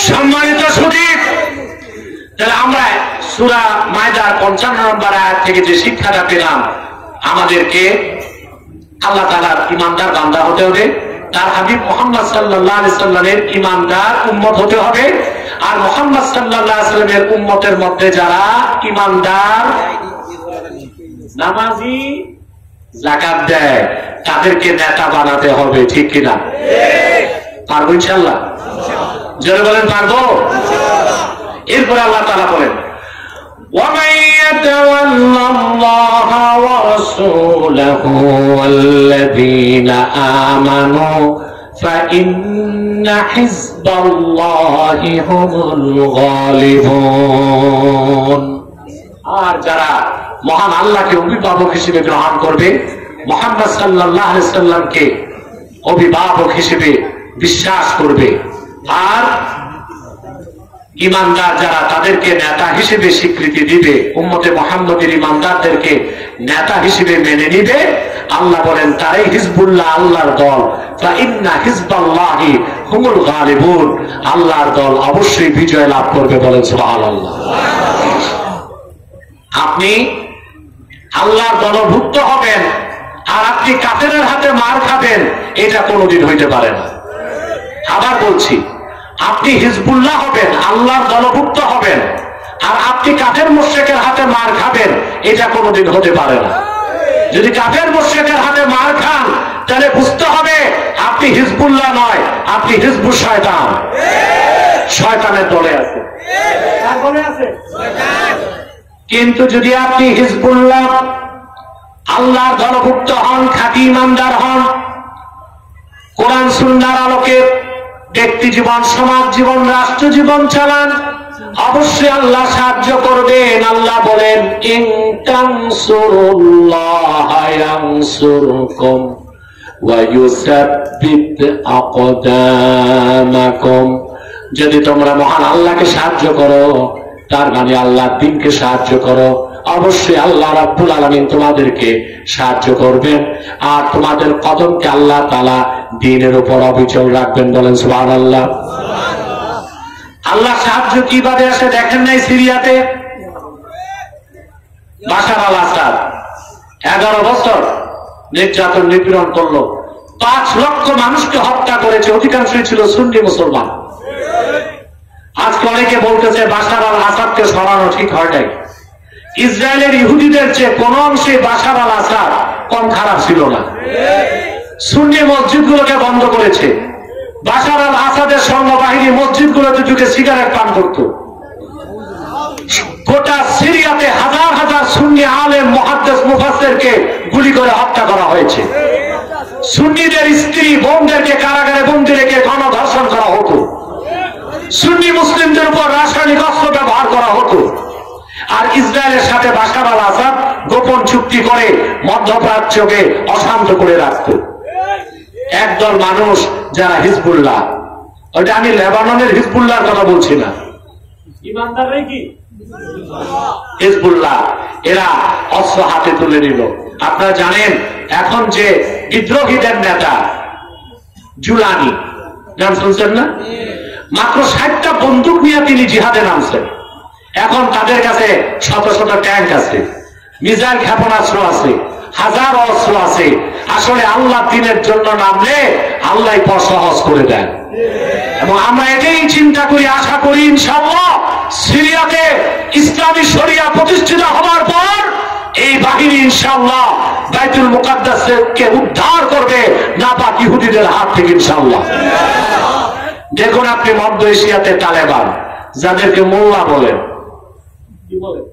সম্মানিত সুধী, তাহলে আমরা সূরা মায়দার 55 নম্বর আয়াত থেকে যে শিক্ষাটা পেলাম, আমাদেরকে আল্লাহ তাআলার ইমানদার বান্দা হতে হবে, তার হাবিব মুহাম্মদ সাল্লাল্লাহু আলাইহি সাল্লামের ইমানদার উম্মত হতে হবে। আর মুহাম্মদ সাল্লাল্লাহু আলাইহি সাল্লামের উম্মতের মধ্যে যারা ইমানদার, নামাজি, যাকাত দেয়, তাদেরকে নেতা বানাতে হবে, ঠিক কিনা? পারবো ইনশাল্লাহ? জোরে বলেন পারবো? এরপরে আল্লাহ তাআলা বলেন وَمَن يَتَوَلَّ اللَّهَ وَرَسُولَهُ وَالَّذِينَ آمَنُوا فَإِنَّ حِزْبَ اللَّهِ هُمُ الْغَالِبُونَ। আর যারা মহান আল্লাহকে অভিভাবক হিসেবে গ্রহণ করবে, মুহাম্মদ সাল্লাল্লাহু আলাইহি সাল্লামকে অভিভাবক হিসেবে বিশ্বাস করবে, আর ইমানদার যারা তাদেরকে নেতা হিসেবে স্বীকৃতি দিবে, উম্মতে মুহাম্মদের ইমানদারদেরকে নেতা হিসেবে মেনে নিবে, আল্লাহ বলেন তারাই হিজবুল্লাহ, আল্লাহর দল। ফাইন্না হিজবাল্লাহি হুমুল গালিবুন, আল্লাহর দল অবশ্যই বিজয় লাভ করবে, বলেন সুবহানাল্লাহ। আপনি আল্লাহর দলভুক্ত হবেন আর আপনি কাফেরের হাতে মার খাবেন, এটা কোনোদিন হইতে পারে না। আবার বলছি, আপনি হিজবুল্লাহ হবেন, আল্লাহর দলভুক্ত হবেন, আর আপনি কাফের মুশরিকের হাতে মার খাবেন, এটা কোনোদিন হতে পারে না। যদি কাফের মুশরিকের হাতে মার খান, তাহলে বুঝতে হবে আপনি হিজবুল্লাহ নয়, আপনি হিজবুশ শয়তান, শয়তানের দলে আছে। কার দলে আছে? কিন্তু যদি আপনি হিজবুল্লাহ, আল্লাহর দলভুক্ত হন, খাঁটি ইমানদার হন, কোরআন সুন্নাহর আলোকে ব্যক্তি জীবন, সমাজ জীবন, রাষ্ট্র জীবন চালান, অবশ্যই আল্লাহ সাহায্য করবেন। আল্লাহ বলেন ইন তানসুরুল্লাহা ইয়ানসুরকুম ওয়া ইউসাব্বিত আকদামাকুম। যদি তোমরা মহান আল্লাহকে সাহায্য করো, তার মানে আল্লাহর দ্বীনকে সাহায্য করো, অবশ্যই আল্লাহ রাব্বুল আলামিন তোমাদেরকে সাহায্য করবেন, আর তোমাদের কদমকে আল্লাহ তাআলা দ্বীনের উপর অবিচল রাখবেন, বলেন সুবহানাল্লাহ। আল্লাহ সাহায্য কিভাবে আসে দেখেন নাই? সিরিয়াতে বাশার আল আসাদ 11 বছর নির্যাতন নিপীড়ন করলো, 5 লক্ষ মানুষকে হত্যা করেছে, অধিকাংশই ছিল সুন্নি মুসলমান। আজকে অনেকে বলতেছে বাশার আল আসাদকে সরানো ঠিক হয় নাই। ইসরায়েলের ইহুদিদের চেয়ে কোন অংশে বাশার আল আসাদ কম খারাপ ছিল না। সুন্নি মসজিদগুলোকে বন্ধ করেছে। বাশার আল আসাদের সৈন্যবাহিনী মসজিদগুলোতে ঢুকে সিগারেট পান করত। গোটা সিরিয়াতে হাজার হাজার সুন্নি আলেম, মুহাদ্দিস, মুফাসসিরকে গুলি করে হত্যা করা হয়েছে। সুন্নিদের স্ত্রী বোনদেরকে কারাগারে বন্দী রেখে গণধর্ষণ করা হতো। সুন্নি মুসলিমদের উপর রাসায়নিক অস্ত্র ব্যবহার করা হতো। আর ইসরায়েলের সাথে বাশার আল আসাদ গোপন চুক্তি করে মধ্যপ্রাচ্যকে অশান্ত করে রাখত। একদল মানুষ যারা হিজবুল্লাহ, ওইটা আমি লেবাননের হিজবুল্লাহর কথা বলছি না, ইমানদাররাই কি হিজবুল্লাহ, এরা অস্ত্র হাতে তুলে নিল। আপনারা জানেন এখন যে বিদ্রোহীদের নেতা জুলানি, নাম শুনছেন না? মাত্র 60টা বন্দুক নিয়ে তিনি জিহাদে নামছেন। এখন তাদের কাছে শত শত ট্যাঙ্ক আছে, মিসাইল ক্ষেপণাস্ত্র আছে, হাজার অস্ত্র আছে। আসলে আল্লাহ দ্বীনের জন্য নামলে আল্লাহ পথ সহজ করে দেন, এবং আমরা এটাই চিন্তা করি, আশা করি ইনশাআল্লাহ সিরিয়াতে ইসলামী শরিয়া প্রতিষ্ঠিত হওয়ার পর এই বাহিনী ইনশাআল্লাহ বাইতুল মুকাদ্দাসকে উদ্ধার করবে নাপাক ইহুদিদের হাত থেকে ইনশাআল্লাহ। দেখুন আপনি মধ্য এশিয়াতে তালেবান, যাদেরকে মোল্লা বলেন, কি বলেন,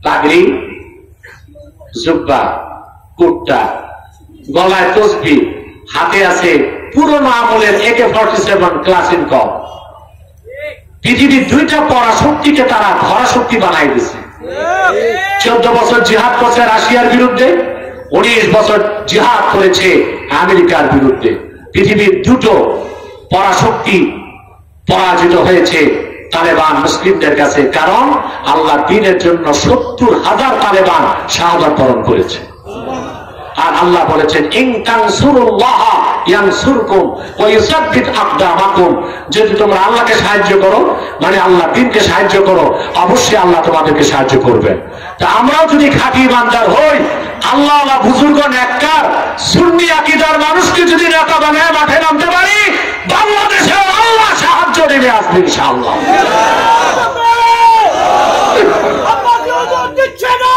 পাগড়ি, জুব্বা, কুর্তা, গলায় তসবিহ, হাতে আছে পুরনো আমলের AK-47 ক্লাসিনকভ। পৃথিবীর 2টা পরাশক্তিকে তারা ধরাশক্তি বানাই দিয়েছে। 14 বছর জিহাদ করছে রাশিয়ার বিরুদ্ধে, 19 বছর জিহাদ করেছে আমেরিকার বিরুদ্ধে। পৃথিবীর 2টো পরাশক্তি পরাজিত হয়েছে তালেবান মুসলিমদের কাছে, কারণ আল্লাহ দ্বীনের জন্য 70,000 তালেবান শাহাদাত বরণ করেছে। আর আল্লাহ বলেছেন ইন তানসুরুল্লাহা ইয়ানসুরকুম ওয়া ইউসাব্বিত আকদামাকুম, যদি তোমরা আল্লাহকে সাহায্য করো, মানে আল্লাহ দ্বীনকে সাহায্য করো, অবশ্যই আল্লাহ তোমাদেরকে সাহায্য করবেন। তা আমরাও যদি খাঁটি ইমানদার হই, আল্লাহ আল্লাহ বুজুর্গ নেককার সুন্নি আকীদার মানুষকে যদি নেতা বানায় মাঠে নামতে পারি, বাংলাদেশে আল্লাহ সাহায্য দেবে, আসবে ইনশাআল্লাহ।
আল্লাহ দিচ্ছে না,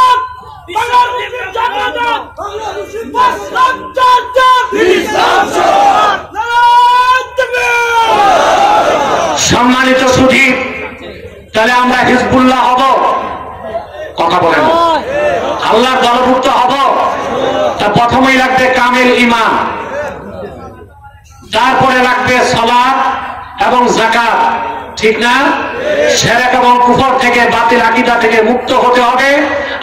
বাংলাদেশের জান্নাত
আল্লাহর দলভুক্ত হব, তা প্রথমেই লাগবে কামেল ঈমান, তারপরে লাগবে সালাত এবং যাকাত, ঠিক না? শিরক এবং কুফর থেকে, বাতিল আকীদা থেকে মুক্ত হতে হবে।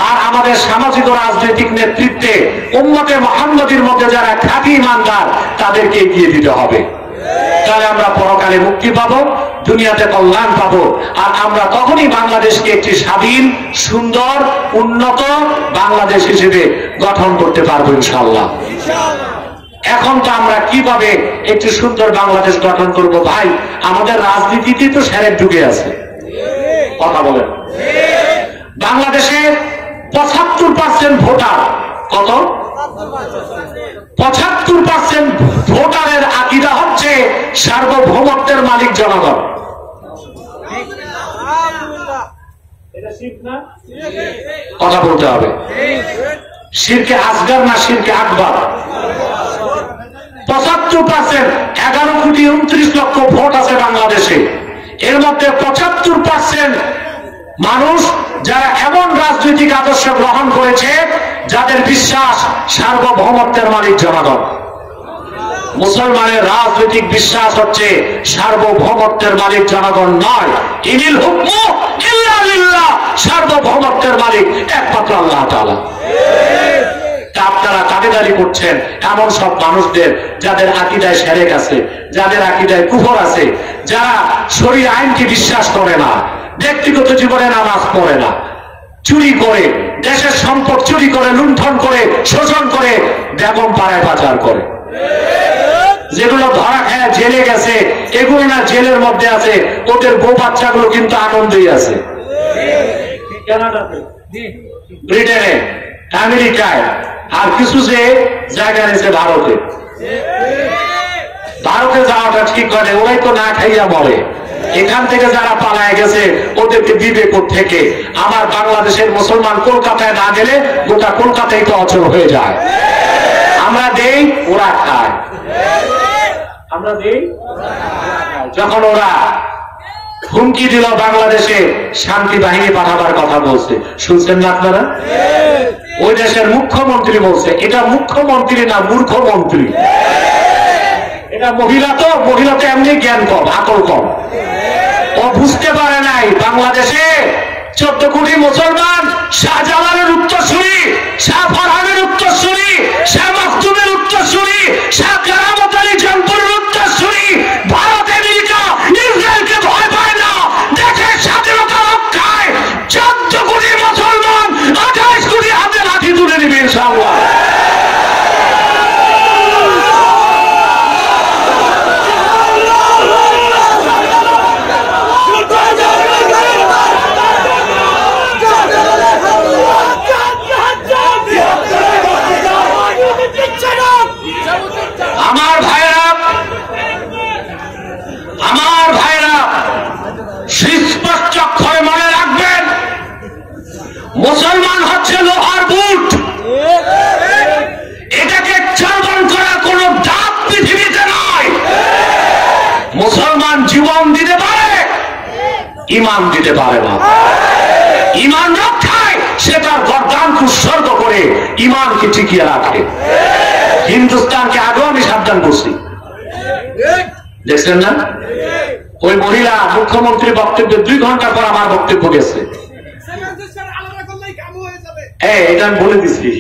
আর আমাদের সামাজিক ও রাজনৈতিক নেতৃত্বে উম্মতে মুহাম্মদীর মধ্যে যারা খাঁটি ঈমানদার তাদেরকে এগিয়ে দিতে হবে। তাহলে আমরা পরকালে মুক্তি পাবো, দুনিয়াতে কল্যাণ পাবো। আর আমরা তখনই বাংলাদেশকে একটি স্বাধীন, সুন্দর, উন্নত বাংলাদেশ হিসেবে গঠন করতে পারবো ইনশাআল্লাহ। এখন তো আমরা কিভাবে একটি সুন্দর বাংলাদেশ গঠন করব? ভাই, আমাদের রাজনীতিতে তো শিরক ঢুকে আছে। কথা বলেন। বাংলাদেশে 75% ভোটার, কত? 75% ভোটারের আকীদা হচ্ছে সার্বভৌমত্বের মালিক জনগণ। কথা বলতে হবে। শিরকে আসগার না শিরকে আকবার? 75%, 11,29,00,000 ভোট আছে বাংলাদেশে। এর মধ্যে 75% মানুষ যারা এমন রাজনৈতিক আদর্শ গ্রহণ করেছে যাদের বিশ্বাস সার্বভৌমত্বের মালিক জনগণ। মুসলমানের রাজনৈতিক বিশ্বাস হচ্ছে সার্বভৌমত্বের মালিক জনগণ নয়। ইনিল হুকমু ইল্লা লিল্লাহ, সার্বভৌমত্বের মালিক একমাত্র আল্লাহ তাআলা। আপনারা দাবিদারি করছেন এমন সব মানুষদের যাদের আকীদায় শিরক আছে, যাদের আকীদায় কুফর আছে, যারা শরীয়ত আইনকে বিশ্বাস করে না, ব্যক্তিগত জীবনে নামাজ পড়ে না, চুরি করে, দেশের সম্পদ চুরি করে, লুণ্ঠন করে, শোষণ করে, বেগম পাড়ায় পাচার করে। যেগুলো ধরা খায় জেলে গেছে, এগুলো না জেলের মধ্যে আছে, ওদের বউ বাচ্চাগুলো কিন্তু আনন্দেই আছে। ব্রিটেনে, আমেরিকায়, আর কিছু যে জায়গা রয়েছে ভারতে। ভারতে যাওয়াটা ঠিক করে, ওরাই তো না খাইয়া মরে। এখান থেকে যারা পালায় গেছে ওদেরকে দিবে কোত্থেকে? আমার বাংলাদেশের মুসলমান কলকাতায় না গেলে গোটা কলকাতায় তো অচল হয়ে যায়। আমরা দেই, ওরা খায়। আমরা দেই, যখন ওরা হুমকি দিল বাংলাদেশে শান্তি বাহিনী পাঠাবার কথা বলছে, শুনছেন না আপনারা? ওই দেশের মুখ্যমন্ত্রী বলছে, এটা মুখ্যমন্ত্রী না মূর্খমন্ত্রী। এটা মহিলা তো, মহিলা তো এমনি জ্ঞান কম, আকল কম। ও বুঝতে পারে নাই বাংলাদেশে 14 কোটি মুসলমান শাহজালালের উত্তরসূরি, শাহ ফরহানের উত্তরসূরি, শাহ মাকতুমের উত্তরসূরি, শাহ কেরামত আলী জনপুরের উত্তরসূরি। ভারত, আমেরিকা, ইসরায়েলকে ভয় পায় না, দেশের স্বাধীনতা রক্ষায় 14 কোটি মুসলমান 28 কোটি হাতে লাঠি তুলে নেবে ইনশাআল্লাহ। আমার ভাইরা সুস্পষ্ট অক্ষরে মনে রাখবেন, মুসলমান হচ্ছে লোহার বুট। এটাকে চালন করার কোন দাঁত পৃথিবীতে নয়। মুসলমান জীবন দিতে পারে, ঈমান দিতে পারে না। ঈমান রক্ষায় সে তার গর্দানকে উৎসর্গ করে ঈমানকে টিকিয়ে রাখে। হিন্দুস্তানকে আগেও আমি সাবধান করছি, দেখছেন না? ওই মহিলা মুখ্যমন্ত্রী বক্তব্যের 2 ঘন্টা পর আমার বক্তব্য গেছে। এটা আমি বলে দিচ্ছি।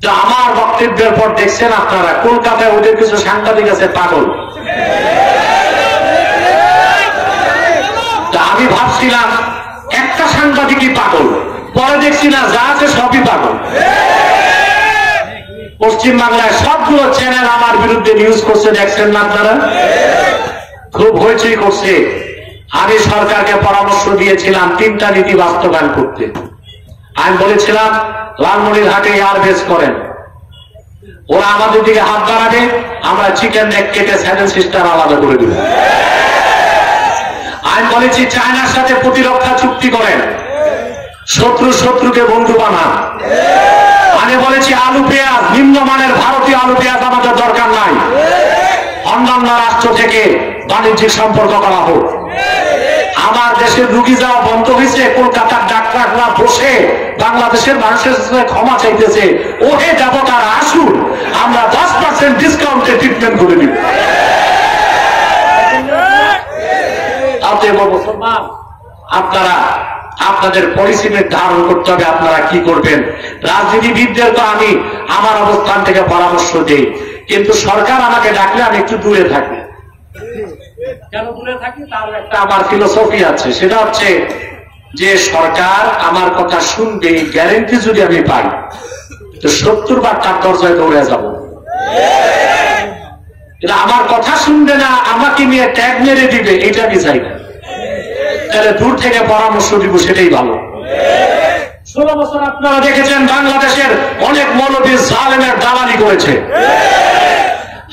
তো আমার বক্তব্যের পর দেখছেন আপনারা কলকাতায় ওদের কিছু সাংবাদিক আছে পাগল। তা আমি ভাবছিলাম একটা সাংবাদিকই পাগল, পরে দেখছি না যা আছে সবই পাগল। পশ্চিম বাংলায় সবগুলো চ্যানেল আমার বিরুদ্ধে নিউজ করছে, দেখছেন না আপনারা? খুব হইচই করছে। আমি সরকারকে পরামর্শ দিয়েছিলাম 3টা নীতি বাস্তবায়ন করতে। আমি বলেছিলাম লালমনিরহাটে এয়ারবেস করেন, ওরা আমাদের দিকে হাত বাড়াবে, আমরা চিকেন নেক কেটে 7 সিস্টার আলাদা করে দেব। আমি বলেছি চায়নার সাথে প্রতিরক্ষা চুক্তি করেন, শত্রুকে বন্ধু বানান। আমি বলেছি আলু পেঁয়াজ, নিম্নমানের ভারতীয় আলু পেঁয়াজ আমাদের দরকার নাই, অন্যান্য রাষ্ট্র থেকে বাণিজ্যিক সম্পর্ক করা হোক। আমার দেশের রুগী যাওয়া বন্ধ হয়েছে, কলকাতার ডাক্তাররা বসে বাংলাদেশের মানুষের ক্ষমা চাইতেছে, ওহে দেবতারা আসুন, আমরা 10% ডিসকাউন্টে ট্রিটমেন্ট করে দিব। মুসলমান, আপনারা আপনাদের পলিসি নির্ধারণ করতে হবে, আপনারা কি করবেন। রাজনীতিবিদদের তো আমি আমার অবস্থান থেকে পরামর্শ দিই, কিন্তু সরকার আমাকে ডাকলে আমি একটু দূরে থাকি। কেন দূরে থাকি? তার একটা আমার ফিলোসফি আছে, সেটা হচ্ছে যে সরকার আমার কথা শুনবে, গ্যারেন্টি যদি আমি পাই তো 70 বার তার দরজায় দৌড়ে যাব। এটা আমার কথা শুনবে না, আমাকে নিয়ে ট্যাগ মেরে দিবে, এটা আমি চাই না। তাহলে দূর থেকে পরামর্শ দিব, সেটাই ভালো। 16 বছর আপনারা দেখেছেন বাংলাদেশের অনেক মৌলবী জালেমের দালালি করেছে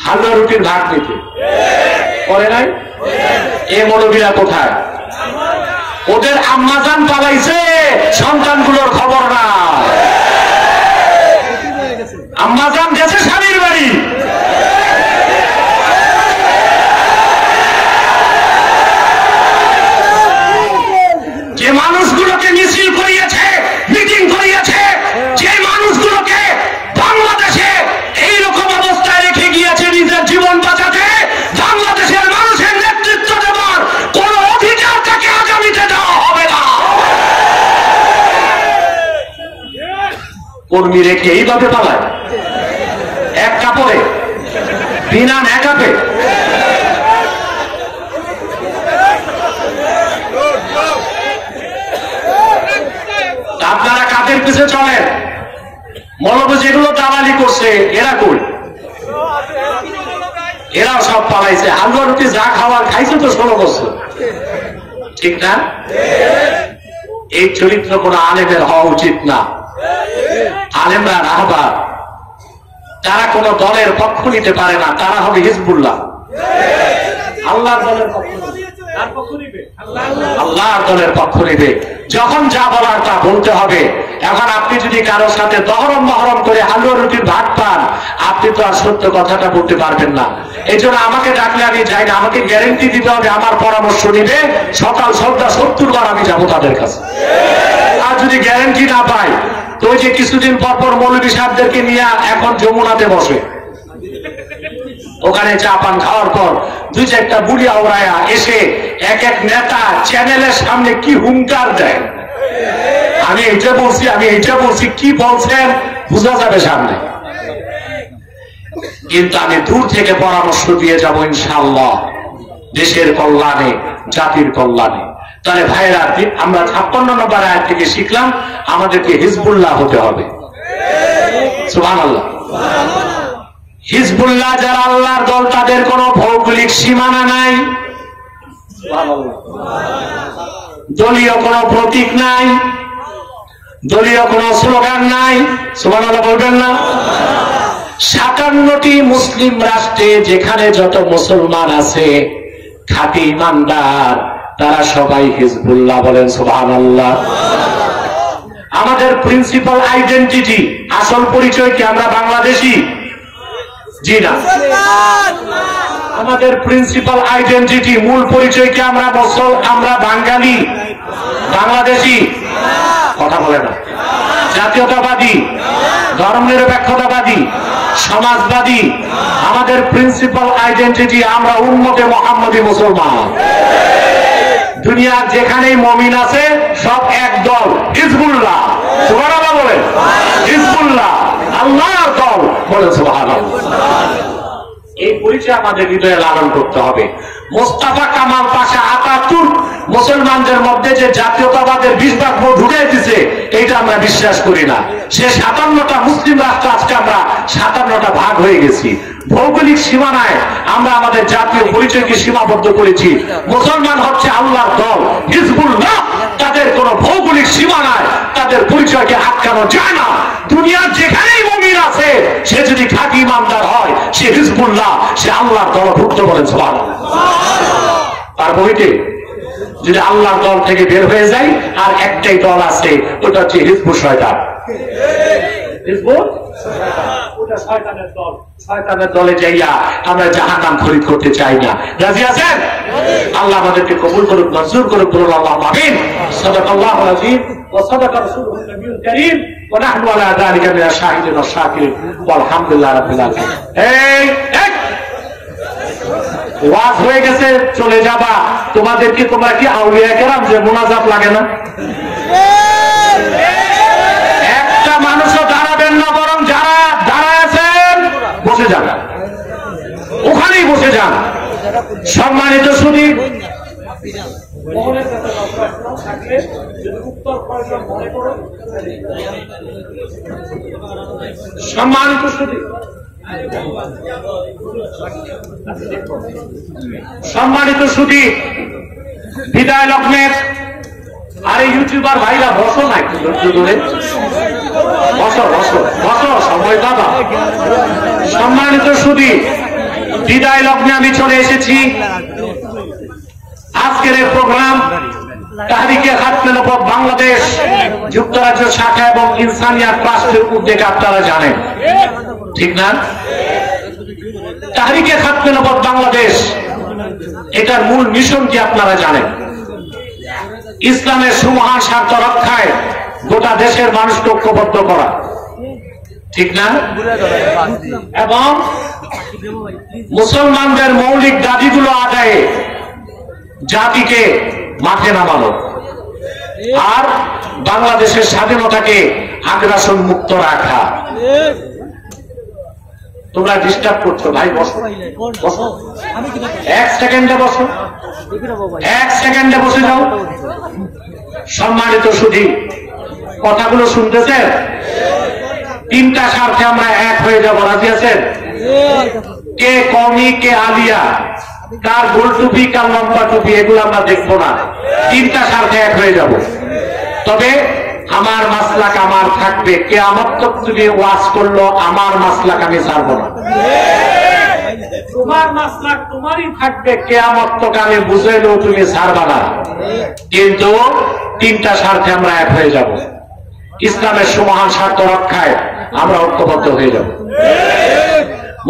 হালুয়া রুটির ভাগ নিতে, করে নাই? এই মৌলবীরা কোথায়? ওদের আম্মাজান পালাইছে, সন্তানগুলোর খবর না। আম্মাজান গেছে স্বামীর বাড়ি। যে মানুষগুলোকে মিছিল করিয়েছে, মিটিং করিয়েছে, যে মানুষগুলোকে বাংলাদেশে এইরকম অবস্থায় রেখে গিয়েছে নিজের জীবন বাঁচাতে, বাংলাদেশের মানুষের নেতৃত্ব দেওয়ার কোন অধিকার তাকে আগামীতে দেওয়া হবে না। কর্মী রেখে এইভাবে পালায়, এক কাপড়ে, বিনা মেকআপে। আপনারা কাদের পিছে চলেন? মৌলবী যেগুলো দালালি করছে এরা কই? এরাও সব পালাইছে। হালুয়া রুটি যা খাওয়ার খাইছে তো 16 বছর, ঠিক না? এই চরিত্র কোন আলেমের হওয়া উচিত না। আলেমরা রাহবার, তারা কোন দলের পক্ষ নিতে পারে না, তারা হবে হিজবুল্লাহ। আল্লাহর দলের পক্ষ নিবে, আল্লাহর দলের পক্ষ নিবে। যখন যা বলার তা বলতে হবে। এখন আপনি যদি কারোর সাথে দহরম মহরম করে হালুয়া রুটির ভাগ পান, আপনি তো আর সত্য কথাটা বলতে পারবেন না। এই জন্য আমাকে ডাকলে আমি যাই না, আমাকে গ্যারেন্টি দিতে হবে, আমার পরামর্শ নিবে, সকাল সন্ধ্যা 70 বার আমি যাবো তাদের কাছে। আর যদি গ্যারেন্টি না পাই, তো ওই যে কিছুদিন পর পর মৌলবী সাহেবদেরকে নিয়ে এখন যমুনাতে বসে, ওখানে চা পান খাওয়ার পর 2-4টা বুড়ি আওড়ায়া এসে এক এক নেতা চ্যানেলের সামনে কি হুঙ্কার দেয়। আমি এইটা বলছি, কি বলছেন বোঝা যাবে সামনে। কিন্তু আমি দূর থেকে পরামর্শ দিয়ে যাব ইনশাআল্লাহ, দেশের কল্যাণে, জাতির কল্যাণে। তাহলে ভাইরা, আমরা 56 নম্বর আয়াত থেকে শিখলাম আমাদেরকে হিজবুল্লাহ হতে হবে। সুবহানাল্লাহ। হিজবুল্লাহ যারা আল্লাহর দল, তাদের কোনো ভৌগোলিক সীমানা নাই, দলীয় কোনো প্রতীক নাই, দলীয় কোনো স্লোগান নাই। সুবহানাল্লাহ বলবেন না? 57টি মুসলিম রাষ্ট্রে যেখানে যত মুসলমান আছে খাঁটি ইমানদার, তারা সবাই হিজবুল্লাহ বলেন। সুবহানাল্লাহ। আমাদের প্রিন্সিপাল আইডেন্টিটি, আসল পরিচয় কি? আমরা বাংলাদেশী? জি না। আমাদের প্রিন্সিপাল আইডেন্টিটি, মূল পরিচয় কি? আমরা বাঙালি, বাংলাদেশী। কথা বলে না। জাতীয়তাবাদী, ধর্মনিরপেক্ষতাবাদী, সমাজবাদী। আমাদের প্রিন্সিপাল আইডেন্টিটি, আমরা উম্মতে মুহাম্মদী মুসলমান। দুনিয়ার যেখানেই মুমিন আছে সব এক দল, হিজবুল্লাহ। সুবহানাল্লাহ বলে, হিজবুল্লাহ আল্লাহর দল বলে। সুবহানাল্লাহ। এই পরিচয় আমাদের হৃদয়ে লালন করতে হবে। মোস্তাফা কামাল পাশা আতাতুর্ক মুসলমানদের মধ্যে যে জাতীয়তাবাদের 20 ভাগ ভোট ঢুকিয়ে দিছে, এটা আমরা বিশ্বাস করি না। সে 57টা মুসলিম রাষ্ট্র, আজকে আমরা 57টা ভাগ হয়ে গেছি। ভৌগোলিক সীমানায় আমরা আমাদের জাতীয় পরিচয়কে সীমাবদ্ধ করেছি। মুসলমান হচ্ছে আল্লাহর দল, হিজবুল্লাহ। তাদের কোন ভৌগোলিক সীমানায় তাদের পরিচয়কে আটকানো যায় না। দুনিয়ার যেখানেই মুমিন আছে, সে যদি খাঁটি ইমানদার হয়, সে হিজবুল্লাহ, সে আল্লাহর দলভুক্ত বলেন। সুবহানাল্লাহ। তার বইতে যদি আল্লাহর দল থেকে বের হয়ে যায়, আর একটাই দল আছে, ওটা হচ্ছে হিজবুল শয়তান। হিজবুত ওটা শয়তানের দল। শয়তানের দলে যাইয়া আমরা জাহান্নাম খরিদ করতে চাই না। রাজি আছেন? আল্লাহ আমাদেরকে কবুল করুক, মঞ্জুর করুক, বলুন আল্লাহুম্মা আমিন। সাদাকাল্লাহুল আযীম ওয়া সাদাকা রাসূলুহুল নবিয়্যুল কারীম ওয়া নাহনু আলা যালিকা মিনাশ শাহিদিন ওয়াশ শাকিরিন ওয়ালহামদুলিল্লাহি রাব্বিল আলামিন। এই ওয়াজ হয়ে গেছে, চলে যাবা। তোমাদেরকে তোমরা কি আউলিয়া কেরাম যে মুনাজাত লাগে না? একটা মানুষও দাঁড়াবেন না, বরং যারা দাঁড়ায় আছেন বসে যান, ওখানেই বসে যান। সম্মানিত সুধী, সম্মানিত সুধী, সম্মানিত সুধী, বিদায় লগ্নের আরে ইউটিউবার ভাইরা বসো না, একটু ধৈর্য ধরে বসো বসো বসো, সময় বাবা। সম্মানিত সুধী, বিদায় লগ্নে আমি চলে এসেছি। আজকের এই প্রোগ্রাম তাহরিকে খাতমে নবুওয়াত বাংলাদেশ যুক্তরাজ্য শাখা এবং ইনসানিয়াত ট্রাস্টের উদ্যোগে, আপনারা জানেন ঠিক না? তাহরিকে খাতমে নবুওয়াত বাংলাদেশ, এটার মূল মিশন কি আপনারা জানেন? ইসলামের সুমহান স্বার্থ রক্ষায় গোটা দেশের মানুষকে ঐক্যবদ্ধ করা, ঠিক না? এবং মুসলমানদের মৌলিক দাবিগুলো আদায়ে জাতিকে মাঠে নামানো, আর বাংলাদেশের স্বাধীনতাকে আগ্রাসন মুক্ত রাখা। তোমরা ডিস্টার্ব করছো ভাই, বসো বসো, এক সেকেন্ডে বসো, এক সেকেন্ডে বসে যাও। সম্মানিত সুধী, কথাগুলো শুনতেছেন? তিনটা স্বার্থে আমরা এক হয়ে যাব, রাজি আছেন? কে কমি, কে আলিয়া, কার গোল টুপি, কার লম্বা টুপি, এগুলো আমরা দেখবো না। তিনটা স্বার্থে এক হয়ে যাব। তবে আমার মাসলাক আমার থাকবে। কিয়ামত তক তুমি ওয়াজ করলো, আমার মাসলাক আমি ছাড়বো না। তোমার মাসলাক তোমারই থাকবে, কিয়ামত তক আমি বুঝাইলেও তুমি ছাড়বা না। কিন্তু তিনটা স্বার্থে আমরা এক হয়ে যাব। ইসলামের সুমহান স্বার্থ রক্ষায় আমরা ঐক্যবদ্ধ হয়ে যাব।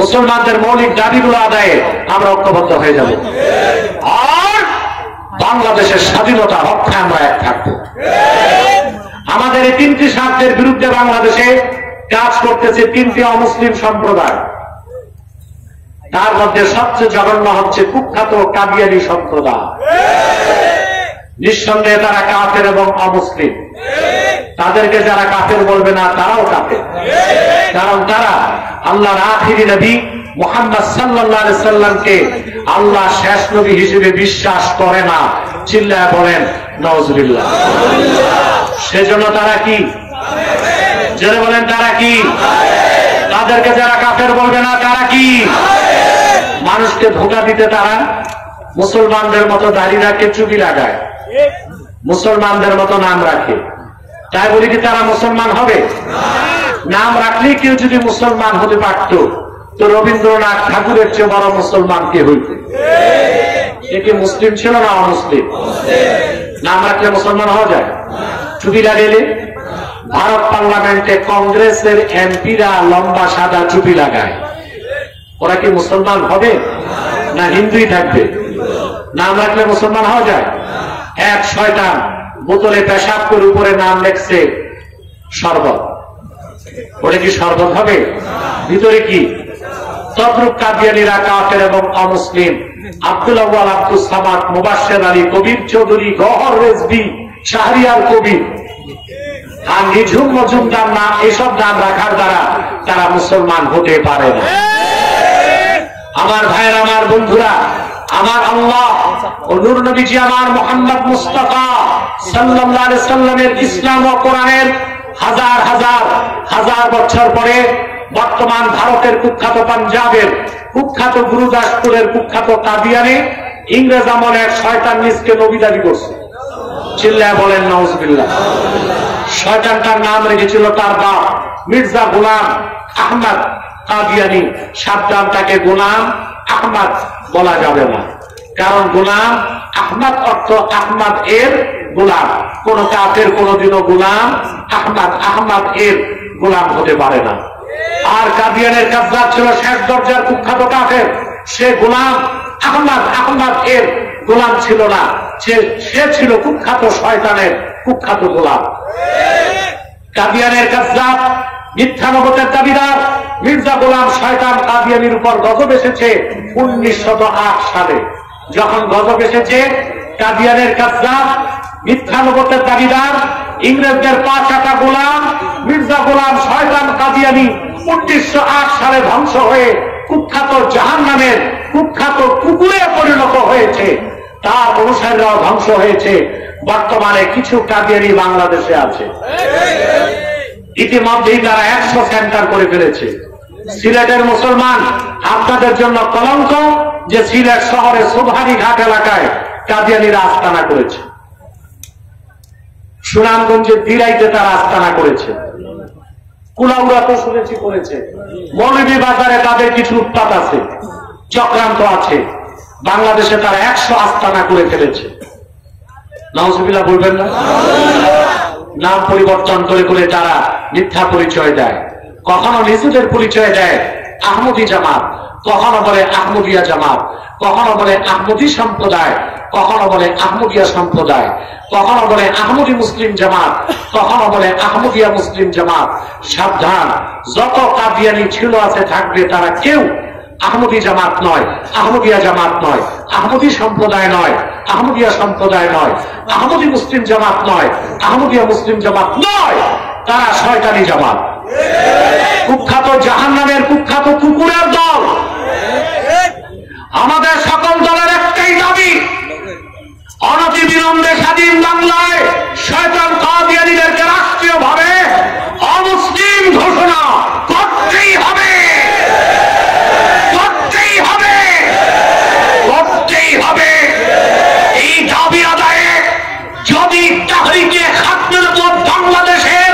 মুসলমানদের মৌলিক দাবিগুলো আদায়ে আমরা ঐক্যবদ্ধ হয়ে যাব। আর বাংলাদেশের স্বাধীনতা রক্ষায় আমরা এক থাকবো। আমাদের এই তিনটি স্বার্থের বিরুদ্ধে বাংলাদেশে কাজ করতেছে তিনটি অমুসলিম সম্প্রদায়। তার মধ্যে সবচেয়ে জঘন্য হচ্ছে কুখ্যাত কাদিয়ানী সম্প্রদায়। নিঃসন্দেহে তারা কাফের এবং অমুসলিম। তাদেরকে যারা কাফের বলবে না, তারাও কাফের, কারণ তারা আল্লাহর আখিরি নবী মুহাম্মদ সাল্লাল্লাহু আলাইহি সাল্লামকে আল্লাহ শেষ নবী হিসেবে বিশ্বাস করে না। চিল্লায়া বলেন নাউজুবিল্লাহ। সেজন্য তারা কি? জোরে বলেন, তারা কি? তাদেরকে যারা কাফের বলবে না, তারা কি? মানুষকে ধোঁকা দিতে তারা মুসলমানদের মতো দাড়ি রাখে, চুপি লাগায়, মুসলমানদের মতো নাম রাখে। তাই বলি কি তারা মুসলমান হবে? নাম রাখলেই কেউ যদি মুসলমান হতে পারত, তো রবীন্দ্রনাথ ঠাকুরের চেয়ে বড় মুসলমান কে হইত? একে মুসলিম ছিল না অমুসলিম? নাম রাখলে মুসলমান হওয়া যায়? চুপি লাগাইলে ভারত পার্লামেন্টে কংগ্রেসের এমপিরা লম্বা সাদা চুপি লাগায়, ওরা কি মুসলমান হবে না হিন্দুই থাকবে? নাম রাখলে মুসলমান হওয়া যায়? এক শয়তান বোতলে পেশাব করে উপরে নাম লেখছে শরবত, ওটা কি শরবত হবে? ভিতরে কি? তদ্রুপ কাদিয়ানীরা কাফের এবং অমুসলিম। আব্দুল আউয়াল, আব্দুল সামাদ, মুবাশশির আলী, কবির চৌধুরী, গওহর রেজভী, শাহরিয়ার কবির আর নিঝুম মজুমদার নাম, এসব নাম রাখার দ্বারা তারা মুসলমান হতে পারে না। আমার ভাইয়ের, আমার বন্ধুরা, আমার আল্লাহ ও নূর নবীজি আমার মুহাম্মদ মুস্তাফা সাল্লাল্লাহু আলাইহি সাল্লামের ইসলাম ও কোরআনের হাজার হাজার হাজার বছর পরে বর্তমান ভারতের কুখ্যাত পাঞ্জাবের কুখ্যাত গুরুদাসপুরের কুখ্যাত কাদিয়ানী ইংরেজ আমলে এক শয়তান নিজকে নবী দাবি করছে। চিল্লায় বলেন নাউজুবিল্লাহ। শয়তানটার নাম রেখেছিল তার বাপ মির্জা গোলাম আহমদ কাদিয়ানী। সাবধান, তাকে গোলাম আহমদ বলা যাবে না, কারণ গোলাম আহমদ অর্থ আহমদ এর গোলাম। কোন কাফের কোনদিনও গোলাম আহমদ এর গোলাম হতে পারে না। আর কাদিয়ানের কাজদার ছিল শেষ দরজার কুখ্যাত কাফের, সে গোলাম আহমদ এর গোলাম ছিল না, সে ছিল কুখ্যাত শয়তানের কুখ্যাত গোলাম। কাদিয়ানের কাজদার মিথ্যা নবতের দাবিদার মির্জা গোলাম শয়তান কাদিয়ানির উপর গজব এসেছে 1908 সালে। যখন গজব এসেছে, কাদিয়ানের কাজদার মিথ্যা নবতের দাবিদার ইংরেজদের 5 আটা গোলাম মির্জা গোলাম শয়তান কাদিয়ানি 1908 সালে ধ্বংস হয়ে কুখ্যাত জাহান্নামের কুখ্যাত কুকুরে পরিণত হয়েছে। তার অনুসারীরাও ধ্বংস হয়েছে। বর্তমানে কিছু কাদিয়ানি বাংলাদেশে আছে। ইতিমধ্যেই তারা 100 সেন্টার করে ফেলেছে। সিলেটের মুসলমান আপনাদের জন্য কলঙ্ক যে সিলেট শহরে সোভানি ঘাট এলাকায় কাদিয়ানিরা আস্তানা করেছে, সুনামগঞ্জের দিরাইতে তারা আস্তানা করেছে, কুলাউড়া তো শুনেছি করেছে, মৌলভী বাজারে তাদের কিছু উৎপাত আছে, চক্রান্ত আছে। বাংলাদেশে তারা 100 আস্তানা করে ফেলেছে। নাউজুবিল্লাহ বলবেন না? নাম পরিবর্তন করে করে তারা মিথ্যা পরিচয় দেয়। কখনো নিজেদের পরিচয় দেয় আহমদী জামাত, কখনো বলে আহমদিয়া জামাত, কখনো বলে আহমদী সম্প্রদায়, কখনো বলে আহমদিয়া সম্প্রদায়, কখনো বলে আহমদী মুসলিম জামাত, কখনো বলে আহমদিয়া মুসলিম জামাত। সাবধান, যত কাদিয়ানি ছিল আছে থাকবে, তারা কেউ আহমদী জামাত নয়, আহমদিয়া জামাত নয়, আহমদী সম্প্রদায় নয়, আহমদিয়া সম্প্রদায় নয়, আহমদী মুসলিম জামাত নয়, আহমদিয়া মুসলিম জামাত নয়। তারা শয়তানি জামাত, কুখ্যাত জাহান্নামের কুখ্যাত কুকুরের দল। আমাদের সকল দলের একটাই দাবি, অনতিবিলম্বে স্বাধীন বাংলায় শয়তান কাদিয়ানীদেরকে রাষ্ট্রীয়ভাবে অমুসলিম ঘোষণা করতেই হবে, করতেই হবে, করতেই হবে। এই দাবি আদায়ে যদি তাহরিকে খাতমের উপর বাংলাদেশের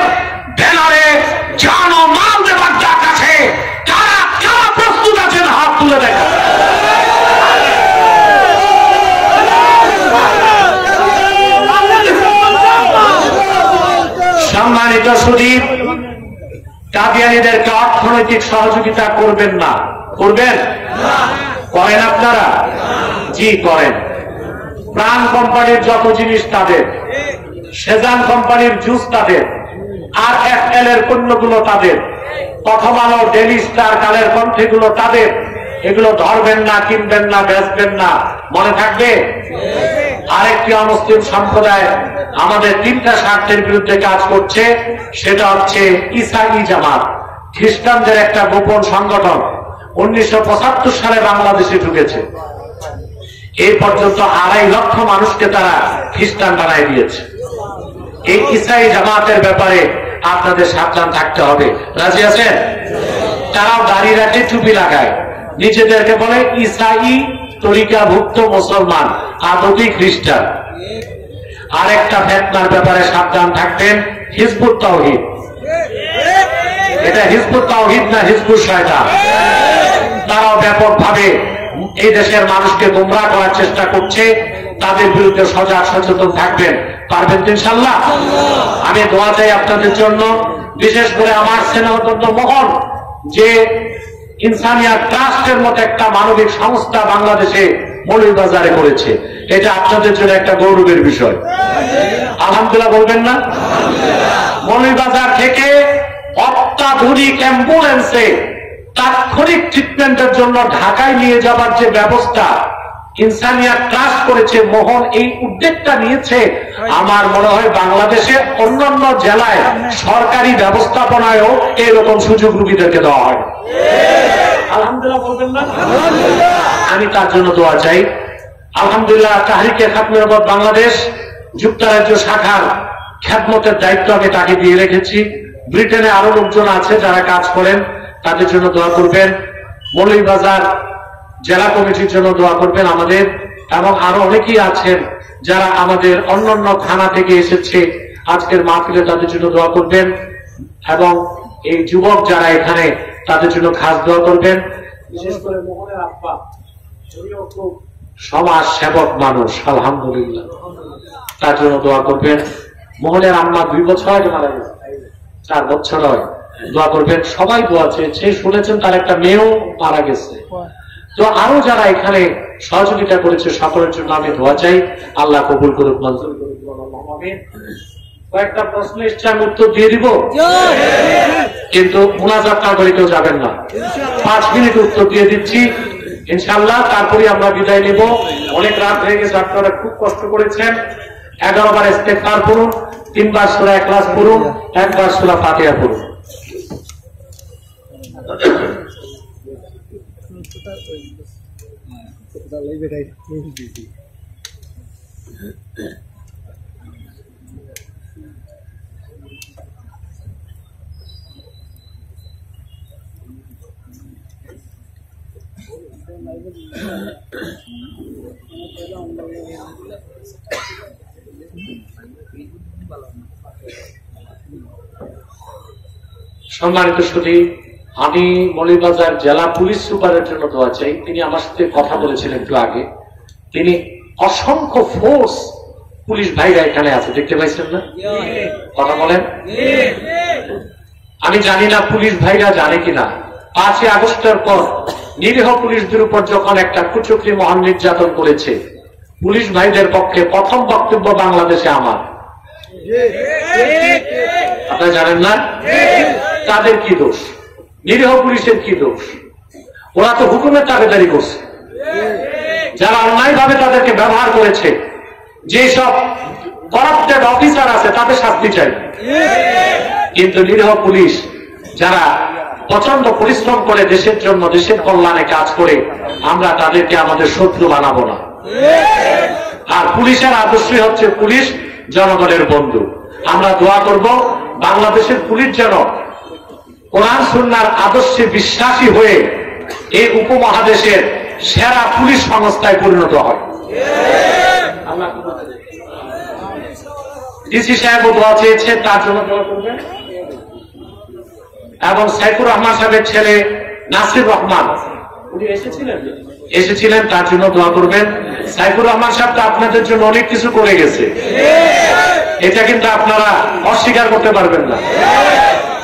ব্যানারে জান ও মাল দেবার ডাক আছে, কারা কারা প্রস্তুত আছেন হাত তুলে দেখা। সম্মানিত সুদীপ, কাদিয়ানীদেরকে অর্থনৈতিক সহযোগিতা করবেন না? করবেন? করেন আপনারা? জি করেন। প্রাণ কোম্পানির যত জিনিস তাদের, সেজান কোম্পানির জুস তাদের, RFL এর পণ্যগুলো তাদের, প্রথম আলো, ডেইলি স্টার, কালের কণ্ঠেগুলো তাদের। এগুলো ধরবেন না, কিনবেন না, বেচবেন না, মনে থাকবে। আরেকটি অমুসলিম সম্প্রদায় আমাদের 3টা স্বার্থের বিরুদ্ধে কাজ করছে, সেটা হচ্ছে ইসাই জামাত, খ্রিস্টানদের একটা গোপন সংগঠন। 1975 সালে বাংলাদেশে ঢুকেছে। এই পর্যন্ত 2.5 লক্ষ মানুষকে তারা খ্রিস্টান বানায় দিয়েছে। এই ইসাই জামাতের ব্যাপারে আপনাদের সাবধান থাকতে হবে। রাজি আছেন? তারাও দাড়ি রাখে, টুপি লাগায়, নিজেদেরকে বলে ইসাই তরিকাভুক্ত মুসলমান, আদৌই খ্রিস্টান। আরেকটা ফেতনার ব্যাপারে সাবধান থাকবেন, হিজবুত তাওহীদ। এটা হিজবুত তাওহীদ না হিজবুত শয়তান। তারাও ব্যাপকভাবে এই দেশের মানুষকে গোমরাহ করার চেষ্টা করছে। তাদের বিরুদ্ধে সজাগ সচেতন থাকবেন। পারবেন তো ইনশাআল্লাহ? আমি দোয়া চাই আপনাদের জন্য, বিশেষ করে আমার স্নেহধন্য মোহন যে ইনসানিয়াত ট্রাস্টের মতো একটা মানবিক সংস্থা বাংলাদেশে মৌলভীবাজারে করেছে। এটা আপনাদের জন্য একটা গৌরবের বিষয়। আলহামদুলিল্লাহ বলবেন না? মৌলভীবাজার থেকে অত্যাধুনিক অ্যাম্বুলেন্সে তাৎক্ষণিক ট্রিটমেন্টের জন্য ঢাকায় নিয়ে যাবার যে ব্যবস্থা ইনসানিয়াত ট্রাস্ট করেছে, মোহন এই উদ্যোগটা নিয়েছে। আমার মনে হয় বাংলাদেশে অন্যান্য জেলায় সরকারি ব্যবস্থাপনায়ও এরকম সুযোগ রোগীদেরকে দেওয়া হয়। আলহামদুলিল্লাহ বলবেন না? আমি তার জন্য দোয়া চাই। আলহামদুলিল্লাহ, তাহরিকে খাতমে নবুওয়াত বাংলাদেশ যুক্তরাজ্য শাখার খেদমতের দায়িত্ব আমি তাকে দিয়ে রেখেছি। ব্রিটেনে আরো লোকজন আছে যারা কাজ করেন, তাদের জন্য দোয়া করবেন। মৌলভীবাজার জেলা কমিটির জন্য দোয়া করবেন আমাদের, এবং আরো অনেকেই আছেন যারা আমাদের অন্যান্য থানা থেকে এসেছে আজকের মাহফিলে, তাদের জন্য দোয়া করবেন। এবং এই যুবক যারা এখানে, তাদের জন্য খাস দোয়া করবেন। বিশেষ করে মোহনের আব্বা, উনিও খুব সমাজ সেবক মানুষ, আলহামদুলিল্লাহ। তার জন্য দোয়া করবেন। মোহনের আম্মা 2 বছর আগে মারা গেছে, 4 বছর হয়। দোয়া করবেন। সবাই দোয়া চেয়েছে, শুনেছেন তার একটা মেয়েও মারা গেছে। তো আরো যারা এখানে সহযোগিতা করেছে সকলের জন্য আমি দোয়া চাই, আল্লাহ কবুল করুক, মঞ্জুর করুক। কয়েকটা প্রশ্ন এসছে, আমি উত্তর দিয়ে দিব, কিন্তু মুনাজাত না করে কেউ যাবেন না। 5 মিনিট উত্তর দিয়ে দিচ্ছি ইনশাআল্লাহ, তারপরে আমরা বিদায় নেব। অনেক রাত হয়ে গেছে, আপনারা খুব কষ্ট করেছেন। 11 বার ইস্তেগফার পড়ুন, 3 বার সূরা ইখলাস পড়ুন, 1 বার সূরা ফাতিহা পড়ুন। সম্মানিত সুধী, আমি মৌলভীবাজার জেলা পুলিশ সুপারের জন্য দোয়া চাই। তিনি আমার সাথে কথা বলেছিলেন একটু আগে। তিনি অসংখ্য ফোর্স পুলিশ ভাইরা এখানে আছে, দেখতে পাইছেন না? কথা বলেন। আমি জানি না পুলিশ ভাইরা জানে কিনা, 5ই আগস্টের পর নিরীহ পুলিশদের উপর যখন একটা কুচক্রী মহান নির্যাতন করেছে, পুলিশ ভাইদের পক্ষে প্রথম বক্তব্য বাংলাদেশে আমার। আপনারা জানেন না? তাদের কি দোষ? নিরীহ পুলিশের কি দোষ? ওরা তো হুকুমের তাবেদারি করছে। যারা অন্যায়ভাবে তাদেরকে ব্যবহার করেছে, যেসব করাপ্টেড অফিসার আছে, তাদের শাস্তি চাই। কিন্তু নিরীহ পুলিশ যারা প্রচন্ড পরিশ্রম করে দেশের জন্য, দেশের কল্যাণে কাজ করে, আমরা তাদেরকে আমাদের শত্রু বানাবো না। আর পুলিশের আদর্শই হচ্ছে পুলিশ জনগণের বন্ধু। আমরা দোয়া করব বাংলাদেশের পুলিশ যেন কোরআন সুন্নাহর আদর্শে বিশ্বাসী হয়ে এই উপমহাদেশের সেরা পুলিশ সংস্থায় পরিণত হয়। ডিসি সাহেব দোয়া চেয়েছে, তার জন্য দোয়া করবেন। এবং সাইফুর রহমান সাহেবের ছেলে নাসির রহমান উনি এসেছিলেন, তার জন্য দোয়া করবেন। সাইফুর রহমান সাহেব তো আপনাদের জন্য অনেক কিছু করে গেছে, এটা কিন্তু আপনারা অস্বীকার করতে পারবেন না।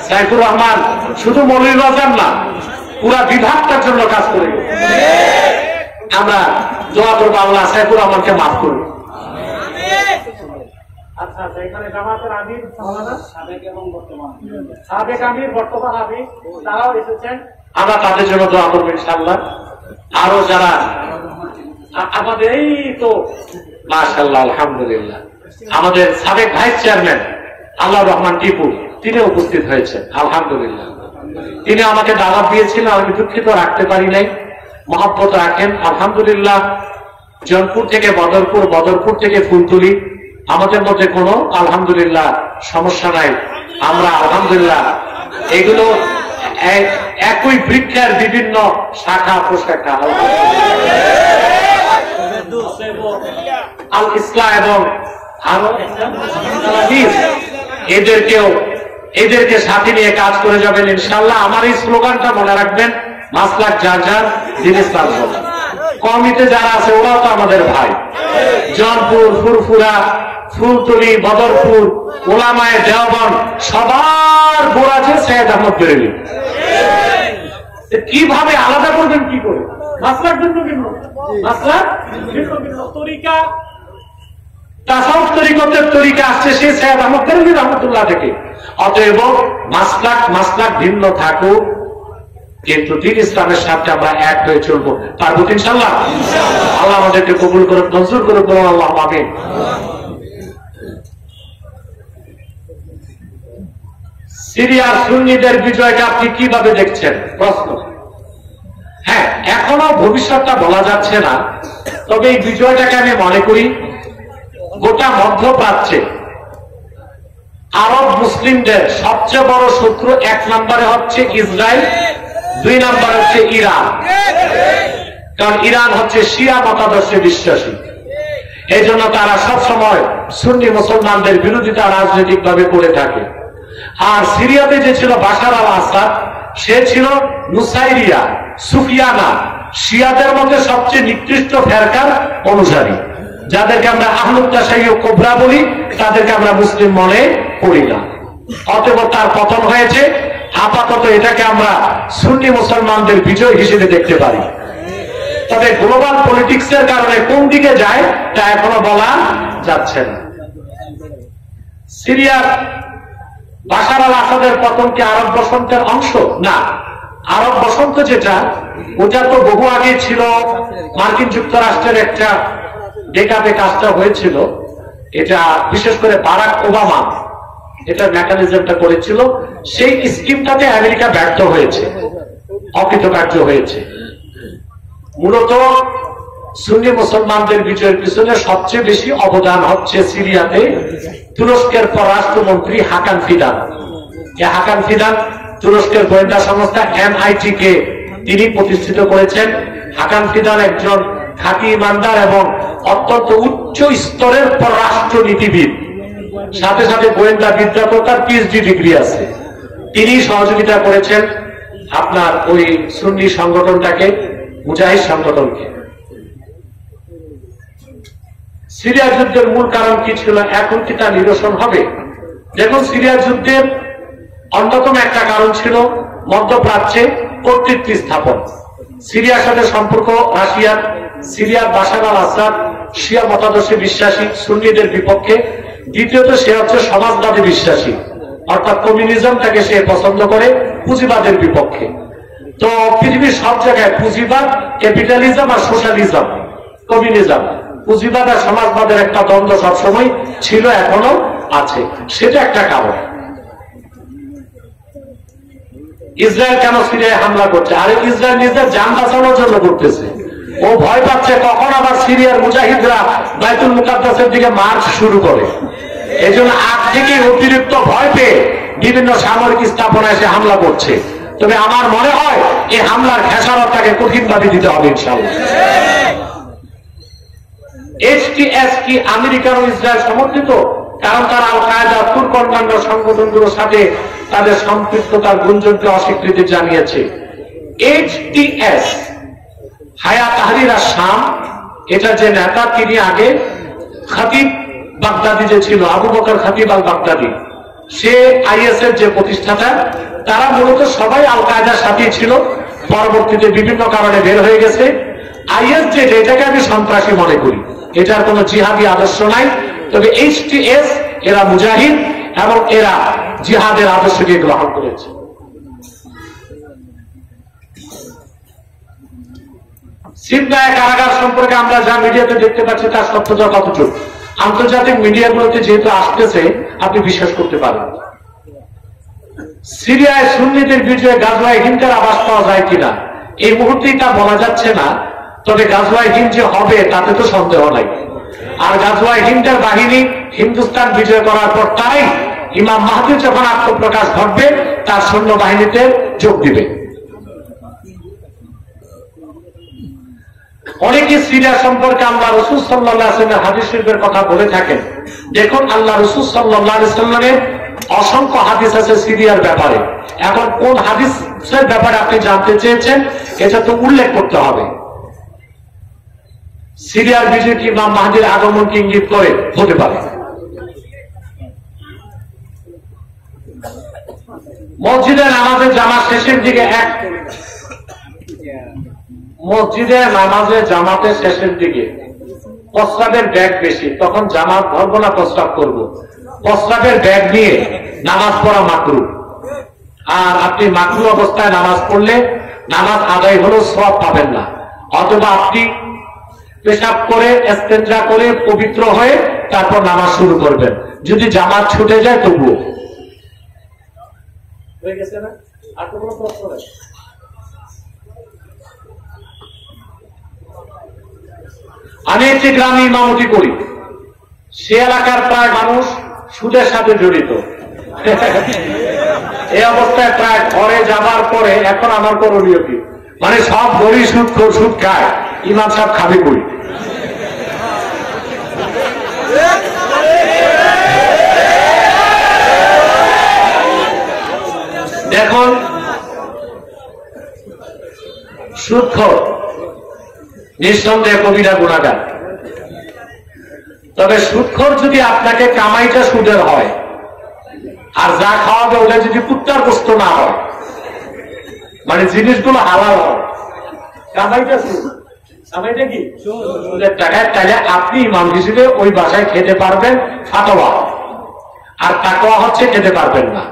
সাইফুর রহমান শুধু মৌলভীবাজার না, পুরা বিভাগটার জন্য কাজ করে গেছে। আমরা দোয়া করবো আল্লাহ সাইফুর রহমানকে মাফ করুন। আচ্ছা, এখানে জামাতের আমির, সাবেক আমির, বর্তমান আমির, তারাও এসেছেন। আমরা তাদের জন্য দোয়া করবো ইনশাআল্লাহ। আরো যারা আমাদের এই তো মাশাআল্লাহ আলহামদুলিল্লাহ, আমাদের সাবেক ভাইস চেয়ারম্যান আল্লাহ রহমান টিপু, তিনি উপস্থিত হয়েছেন আলহামদুলিল্লাহ। তিনি আমাকে দাওয়াত দিয়েছিলেন, আমি দুঃখিত রাখতে পারি নাই। মহব্বত রাখেন আলহামদুলিল্লাহ। জনপুর থেকে বদরপুর, বদরপুর থেকে ফুলতুলি, আমাদের মধ্যে কোনো আলহামদুলিল্লাহ সমস্যা নাই। আমরা আলহামদুলিল্লাহ এগুলো একই বৃক্ষের বিভিন্ন শাখা প্রশাখা, আল ইসলাম এবং আরো এদেরকে সাথে নিয়ে কাজ করে যাবেন ইনশাআল্লাহ। আমার এই স্লোগানটা মনে রাখবেন, মাসলাক যার যার, দিন ইসলাম সবার। কমিতে যারা আছে ওরাও তো আমাদের ভাই। জনপুর, ফুরফুরা, ফুলতলি, বদরপুর, ওলামায়ে দেওবন্দ, সবার গোড়া যে সৈয়দ আহমদ বেরেলভী। কিভাবে আলাদা করবেন, কি করে? মাসলাক ভিন্ন ভিন্ন, মাসলাক ভিন্ন ভিন্ন, তরিকা, তাসাউফ তরিকতের তরিকা আসছে সেই সৈয়দ আহমদ বেরেলভী রহমতুল্লাহ থেকে। অতএব মাসলাক ভিন্ন থাকুক, কিন্তু দিন ইসলামের সাথে আমরা এক হয়ে চলবো। পারবো ইনশাআল্লাহ? আল্লাহ আমাদেরকে কবুল করুন, মঞ্জুর করুন, আল্লাহ আমিন। সিরিয়ার সুন্নিদের বিজয়কে আপনি কিভাবে দেখছেন? প্রশ্ন। হ্যাঁ, এখনো ভবিষ্যৎটা বলা যাচ্ছে না, তবে এই বিজয়টাকে আমি মনে করি গোটা মধ্যপ্রাচ্যে আরব মুসলিমদের সবচেয়ে বড় শত্রু 1 নম্বরে হচ্ছে ইসরায়েল, 2 নম্বরে হচ্ছে ইরান। কারণ ইরান হচ্ছে শিয়া মতাদর্শে বিশ্বাসী, এই জন্য তারা সবসময় সুন্নি মুসলমানদের বিরোধিতা রাজনৈতিকভাবে করে থাকে। আর সিরিয়াতে যে ছিল বাশার আল আসাদ, সে ছিল নুসাইরিয়া, সুফিয়ানা, শিয়াদের মধ্যে সবচেয়ে নিকৃষ্ট ফেরকার অনুসারী, যাদেরকে আমরা আহমদ তাশাইয়্য কোবরা বলি, তাদেরকে আমরা মুসলিম মনে করি না। অতএব তার পতন হয়েছে। আপাতত এটাকে আমরা সুন্নি মুসলমানদের বিজয় হিসেবে দেখতে পারি। তবে গ্লোবাল পলিটিক্সের কারণে কোন দিকে যায় তা এখনো বলা যাচ্ছে না। সিরিয়ার বাশার আল আসাদের পতন কি আরব বসন্তের অংশ? না। আরব বসন্ত যেটা, ওটা তো বহু আগে ছিল। মার্কিন যুক্তরাষ্ট্রের একটা ডেকাপে কাজটা হয়েছিল। এটা বিশেষ করে বারাক ওবামা এটার মেকানিজমটা করেছিল। সেই স্কিমটাতে আমেরিকা ব্যর্থ হয়েছে, অকৃতকার্য হয়েছে। মূলত সুন্নি মুসলমানদের বিজয়ের পিছনে সবচেয়ে বেশি অবদান হচ্ছে সিরিয়াতে তুরস্কের পররাষ্ট্রমন্ত্রী হাকান ফিদান। এই হাকান ফিদান তুরস্কের গোয়েন্দা সংস্থা MIT কে তিনি প্রতিষ্ঠিত করেছেন। হাকান ফিদান একজন খাঁটি ইমানদার এবং অত্যন্ত উচ্চ স্তরের পররাষ্ট্রনীতিবিদ, সাথে সাথে গোয়েন্দা বিদ্যাতেও তার PhD ডিগ্রি আছে। তিনি সহযোগিতা করেছেন আপনার ওই সুন্নি সংগঠনটাকে, মুজাহিদ সংগঠনকে। সিরিয়া যুদ্ধের মূল কারণ কি ছিল, এখন কি তা নিরসন হবে? দেখুন, সিরিয়া যুদ্ধের অন্যতম একটা কারণ ছিল মধ্যপ্রাচ্যে কর্তৃত্ব স্থাপন। সিরিয়ার সাথে সম্পর্ক রাশিয়ার। সিরিয়ার বাশার আল আসাদ শিয়া মতাদর্শে বিশ্বাসী, সুন্নিদের বিপক্ষে। দ্বিতীয়ত সে হচ্ছে সমাজবাদী বিশ্বাসী, অর্থাৎ কমিউনিজমটাকে সে পছন্দ করে, পুঁজিবাদের বিপক্ষে। তো পৃথিবীর সব জায়গায় পুঁজিবাদ, ক্যাপিটালিজম আর সোশ্যালিজম, কমিউনিজম, পুঁজিবাদ আর সমাজবাদের একটা দ্বন্দ্ব সবসময় ছিল, এখনো আছে। সেটা একটা কারণ। ইসরায়েল কেন সিরিয়ায় হামলা করছে? আরে ইসরায়েল নিজের জান বাঁচানোর জন্য করতেছে। ও ভয় পাচ্ছে কখন আবার সিরিয়ার মুজাহিদরা বাইতুল মুকাদ্দাসের দিকে মার্চ শুরু করে। এই জন্য আগ থেকে অতিরিক্ত ভয় পেয়ে বিভিন্ন সামরিক স্থাপনায় সে হামলা করছে। তবে আমার মনে হয় এই হামলার খেসারত তাকে কঠিনভাবে দিতে হবে ইনশাআল্লাহ। HTS কি আমেরিকার ও ইসরায়েল সমর্থিত? কারণ তারা আল কায়দা, তুর্ক অন্যান্য সংগঠনগুলোর সাথে তাদের সম্পৃক্ততার গুঞ্জনকে অস্বীকৃতি জানিয়েছে। HTS হায়া তাহরির আশ-শাম, এটা যে নেতা, তিনি আগে খতিব বাগদাদি যে ছিল, আবু বকর খতিব আল বাগদাদি, সে IS এর যে প্রতিষ্ঠাতা। তারা মূলত সবাই আল কায়দার সাথে ছিল, পরবর্তীতে বিভিন্ন কারণে বের হয়ে গেছে। IS যেটা, এটাকে আমি সন্ত্রাসী মনে করি, এটার কোনো জিহাদি আদর্শ নাই। তবে HTS এরা মুজাহিদ এবং এরা জিহাদের আদর্শকে গ্রহণ করেছে। সিরিয়া কারাগার সম্পর্কে আমরা যা মিডিয়াতে দেখতে পাচ্ছি তার সত্যতা কতটুকু, আন্তর্জাতিক মিডিয়াগুলোতে যেহেতু আসতেছে আপনি বিশ্বাস করতে পারেন। সিরিয়ায় সুন্নিদের বিজয়ে গাজওয়ায়ে হিন্দের আভাস পাওয়া যায় কিনা এই মুহূর্তেই তা বলা যাচ্ছে না। তবে গাজওয়ায়ে হিন্দ যে হবে তাতে তো সন্দেহ নাই। আর গাজওয়ায়ে হিন্দের বাহিনী হিন্দুস্তান বিজয় করার পর তাই ইমাম মাহদী যখন আত্মপ্রকাশ ঘটবে তার সৈন্যবাহিনীতে যোগ দিবে। অনেকে সিরিয়া সম্পর্কে আল্লাহ রাসূল সাল্লাল্লাহু আলাইহি ওয়াসাল্লামের হাদিস শরীফের কথা বলে থাকেন। দেখুন, আল্লাহ রাসূল সাল্লাল্লাহু আলাইহি ওয়াসাল্লামের অসংখ্য হাদিস আছে সিরিয়ার ব্যাপারে। এখন কোন হাদিসের ব্যাপারে আপনি জানতে চেয়েছেন, এটা তো উল্লেখ করতে হবে। সিরিয়ার বিজয় কি ইমাম মাহদীর আগমনকে ইঙ্গিত করে? হতে পারে। মসজিদে নামাজের জামাত শেষের দিকে মসজিদে নামাজে জামাতের শেষের দিকে প্রস্রাবের ব্যাগ বেশি, তখন জামাত ধরবো না, প্রস্রাব করব। প্রস্রাবের ব্যাগ নিয়ে নামাজ পড়া মাকরুহ। আর আপনি মাকরুহ অবস্থায় নামাজ পড়লে নামাজ আদায় হলেও সওয়াব পাবেন না। অথবা আপনি পেশাব করে, ইস্তেনজা করে, পবিত্র হয়ে তারপর নামাজ শুরু করবেন। যদি জামাত ছুটে যায় তবুও হয়ে গেছে না? আর তো কোনো প্রশ্ন নেই। আমি একটি গ্রামে ইমামতি করি। সে এলাকার প্রায় মানুষ সুদের সাথে জড়িত। এই অবস্থায় প্রায় ঘরে যাবার পরে এখন আমার করণীয় কি? মানে সব গরিব সুদ খায়, ইমাম সাহেব খাবি করি। দেখুন, সুদখোর নিঃসন্দেহে কবিরা গুনাহগার। তবে সুদখোর যদি আপনাকে কামাইটা সুদের হয় আর যা খাওয়াবে ওটা যদি কুত্তার গোস্ত না হয়, মানে জিনিসগুলো হালাল হয়, কামাইটা সুদ, কামাইটা কি সুদের টাকায়, তাহলে আপনি ইমাম হিসেবে ওই বাসায় খেতে পারবেন ফাতোয়া, আর তাকওয়া হচ্ছে খেতে পারবেন না।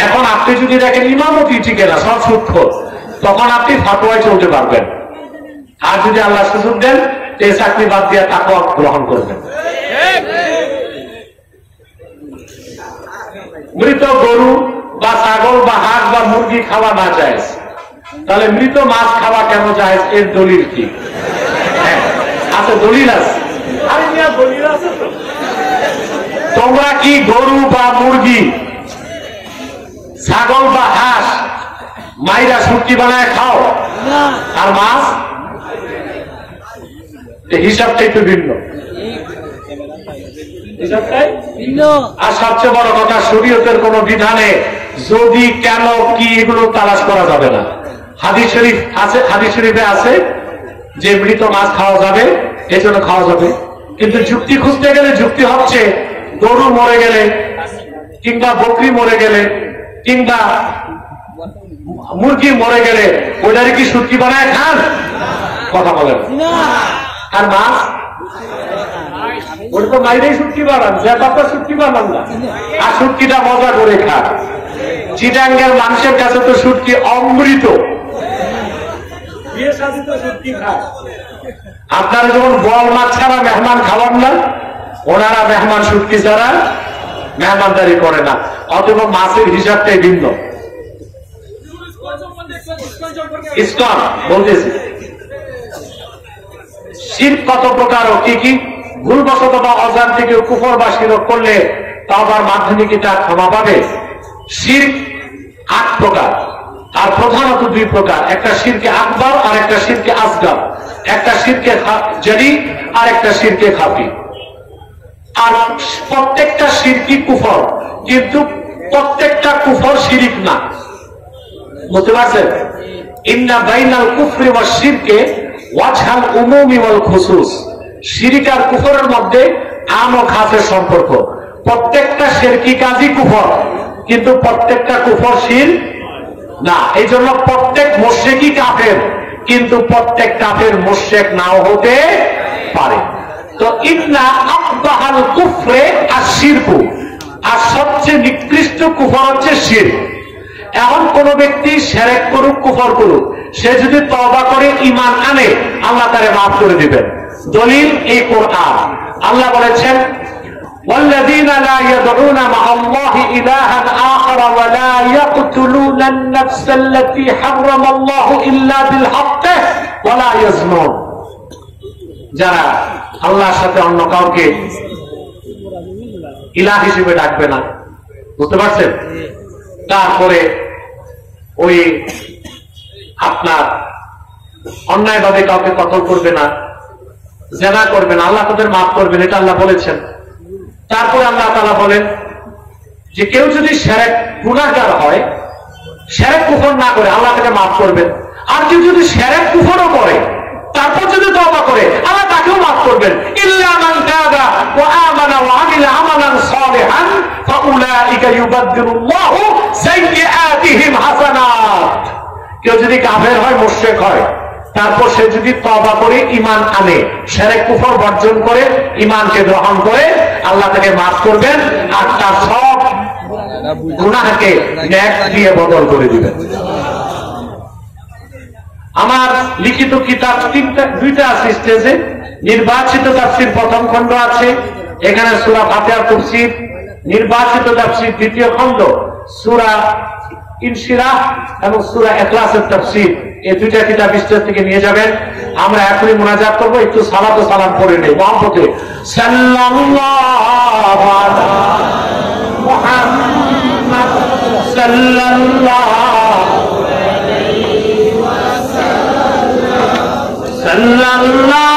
এখন আপনি যদি দেখেন ইমামতি টিকে না, সব সুদখোর, তখন আপনি ফাতোয়ায় চলতে পারবেন। আর যদি আল্লাহ সুযোগ দেন এই চাকরি বাদ দিয়ে তাকওয়া গ্রহণ করবেন। মৃত গরু বা ছাগল বা হাঁস বা মুরগি খাওয়া না জায়েজ, তাহলে মৃত মাছ খাওয়া কেন জায়েজ, এর দলিল কি? আচ্ছা দলিল আছে, আরে মিয়া দলিল আছে তো। তোমরা কি গরু বা মুরগি, ছাগল বা হাঁস মাইরা শুটকি বানায় খাও? আর মাছ হিসাবটা একটু ভিন্ন। আর সবচেয়ে বড় কথা, শরীয়তের কোন বিধানে যদি কেন কি এগুলো তালাশ করা যাবে না। হাদিস শরীফ আছে, হাদিস শরীফে আছে যে মৃত মাছ খাওয়া যাবে, এই জন্য খাওয়া যাবে। কিন্তু যুক্তি খুঁজতে গেলে যুক্তি হচ্ছে গরু মরে গেলে কিংবা বকরি মরে গেলে কিংবা মুরগি মরে গেলে ওইটারে কি শুটকি বানায় খান? কথা বলেন। আর মাছ ওটা তো মাইরেই শুটকি বানান, ব্যাপারটা শুটকি বানান না, আর শুটকিটা মজা করে খান। চিটাঙ্গের মানুষের কাছে তো শুটকি অমৃত, আপনারা যেমন বল মাছ ছাড়া মেহমান খাওয়ান না, ওনারা মেহমান শুটকি ছাড়া মেহমানদারি করে না, অথবা মাছের হিসাবটাই ভিন্ন। ইসলাম বলতেছি শিরক কত প্রকার ও কি কি, ভুলবশত বা অজান থেকে কুফর বা শিরক করলে তাওবার মাধ্যমে কি তা ক্ষমা পাবে? শিরক ৮ প্রকার, আর প্রধানত 2 প্রকার, একটা শিরকে আকবার আর একটা শিরকে আসগার, একটা শিরকে জারি আর একটা শিরকে খাফি। আর প্রত্যেকটা শিরকি কুফর, কিন্তু প্রত্যেকটা কুফর শিরিক না, বুঝতে পারছেন? ইন্না বাইনাল কুফরি ওয়াশ শিরকে ওয়াজহাল উমুমি ওয়াল খুসুস, শিরিক আর কুফরের মধ্যে আম ও খাসের সম্পর্ক। প্রত্যেকটা শিরকি কাজই কুফর, কিন্তু প্রত্যেকটা কুফর শিরক না। এই জন্য প্রত্যেক মুশরিকই কাফের, কিন্তু প্রত্যেক কাফের মুশরিক নাও হতে পারে। তো ইন্না আকবাহাল কুফরে আশ-শিরকু, আর সবচেয়ে নিকৃষ্ট কুফর হচ্ছে শিরক। এখন কোন ব্যক্তি শিরক করুক, কুফর করুক, সে যদি তওবা করে ঈমান আনে, আল্লাহ তারে মাফ করে দিবেন। দলিল এই কোরআন। আল্লাহ বলেছেন والذين لا يدعون مع الله إلها آخر ولا يقتلون النفس التي حرم الله إلا بالحق ولا يزنون, যারা আল্লাহর সাথে অন্য কাউকে ইলাহ হিসেবে ডাকবে না, বুঝতে পারছেন? তারপরে ওই আপনার অন্যায়ভাবে কাউকে কতল করবে না, জেনা করবে না, আল্লাহ তাদের মাফ করবেন, এটা আল্লাহ বলেছেন। তারপরে আল্লাহ তাআলা বলেন যে কেউ যদি শিরক গুনাহগার হয়, শিরক কুফর না করে, আল্লাহ তাকে মাফ করবেন। আর কেউ যদি শিরক কুফরও করে, তারপর যদি তওবা করে, আল্লাহ তাকেও মাফ করবেন। ইল্লা মান তাবা ওয়া আমানা ওয়া আমিলা আমালান সালিহান ফাউলাইকা ইউবাদদিলুল্লাহু সাইয়্যাতিহিম হাসানাত। কেউ যদি কাফের হয়, মুশরিক হয়, তারপর সে যদি তওবা করে ঈমান আনে, শিরক কুফর বর্জন করে ঈমানকে গ্রহণ করে, আল্লাহ তাকে মাফ করবেন আর তার সব গুনাহকে নেক দিয়ে বদল করে দিবেন। আমার লিখিত কিতাব 2টা আছে স্টেজে। নির্বাচিত তাফসীর প্রথম খণ্ড আছে, এখানে সূরা ফাতিহার তাফসীর। নির্বাচিত তাফসীর 2য় খণ্ড, সূরা ইনশিরাহ এবং সূরা ইখলাসের তাফসীর। এই 2টা কিতাব স্টেজ থেকে নিয়ে যাবেন। আমরা এখনই মুনাজাত করব, একটু সালাত ও সালাম পড়ে নেই। মুহাম্মদে সাল্লাল্লাহু আলা মুহাম্মদ সাল্লাল্লাহু আলাইহি ওয়াসাল্লাম সাল্লাল্লাহু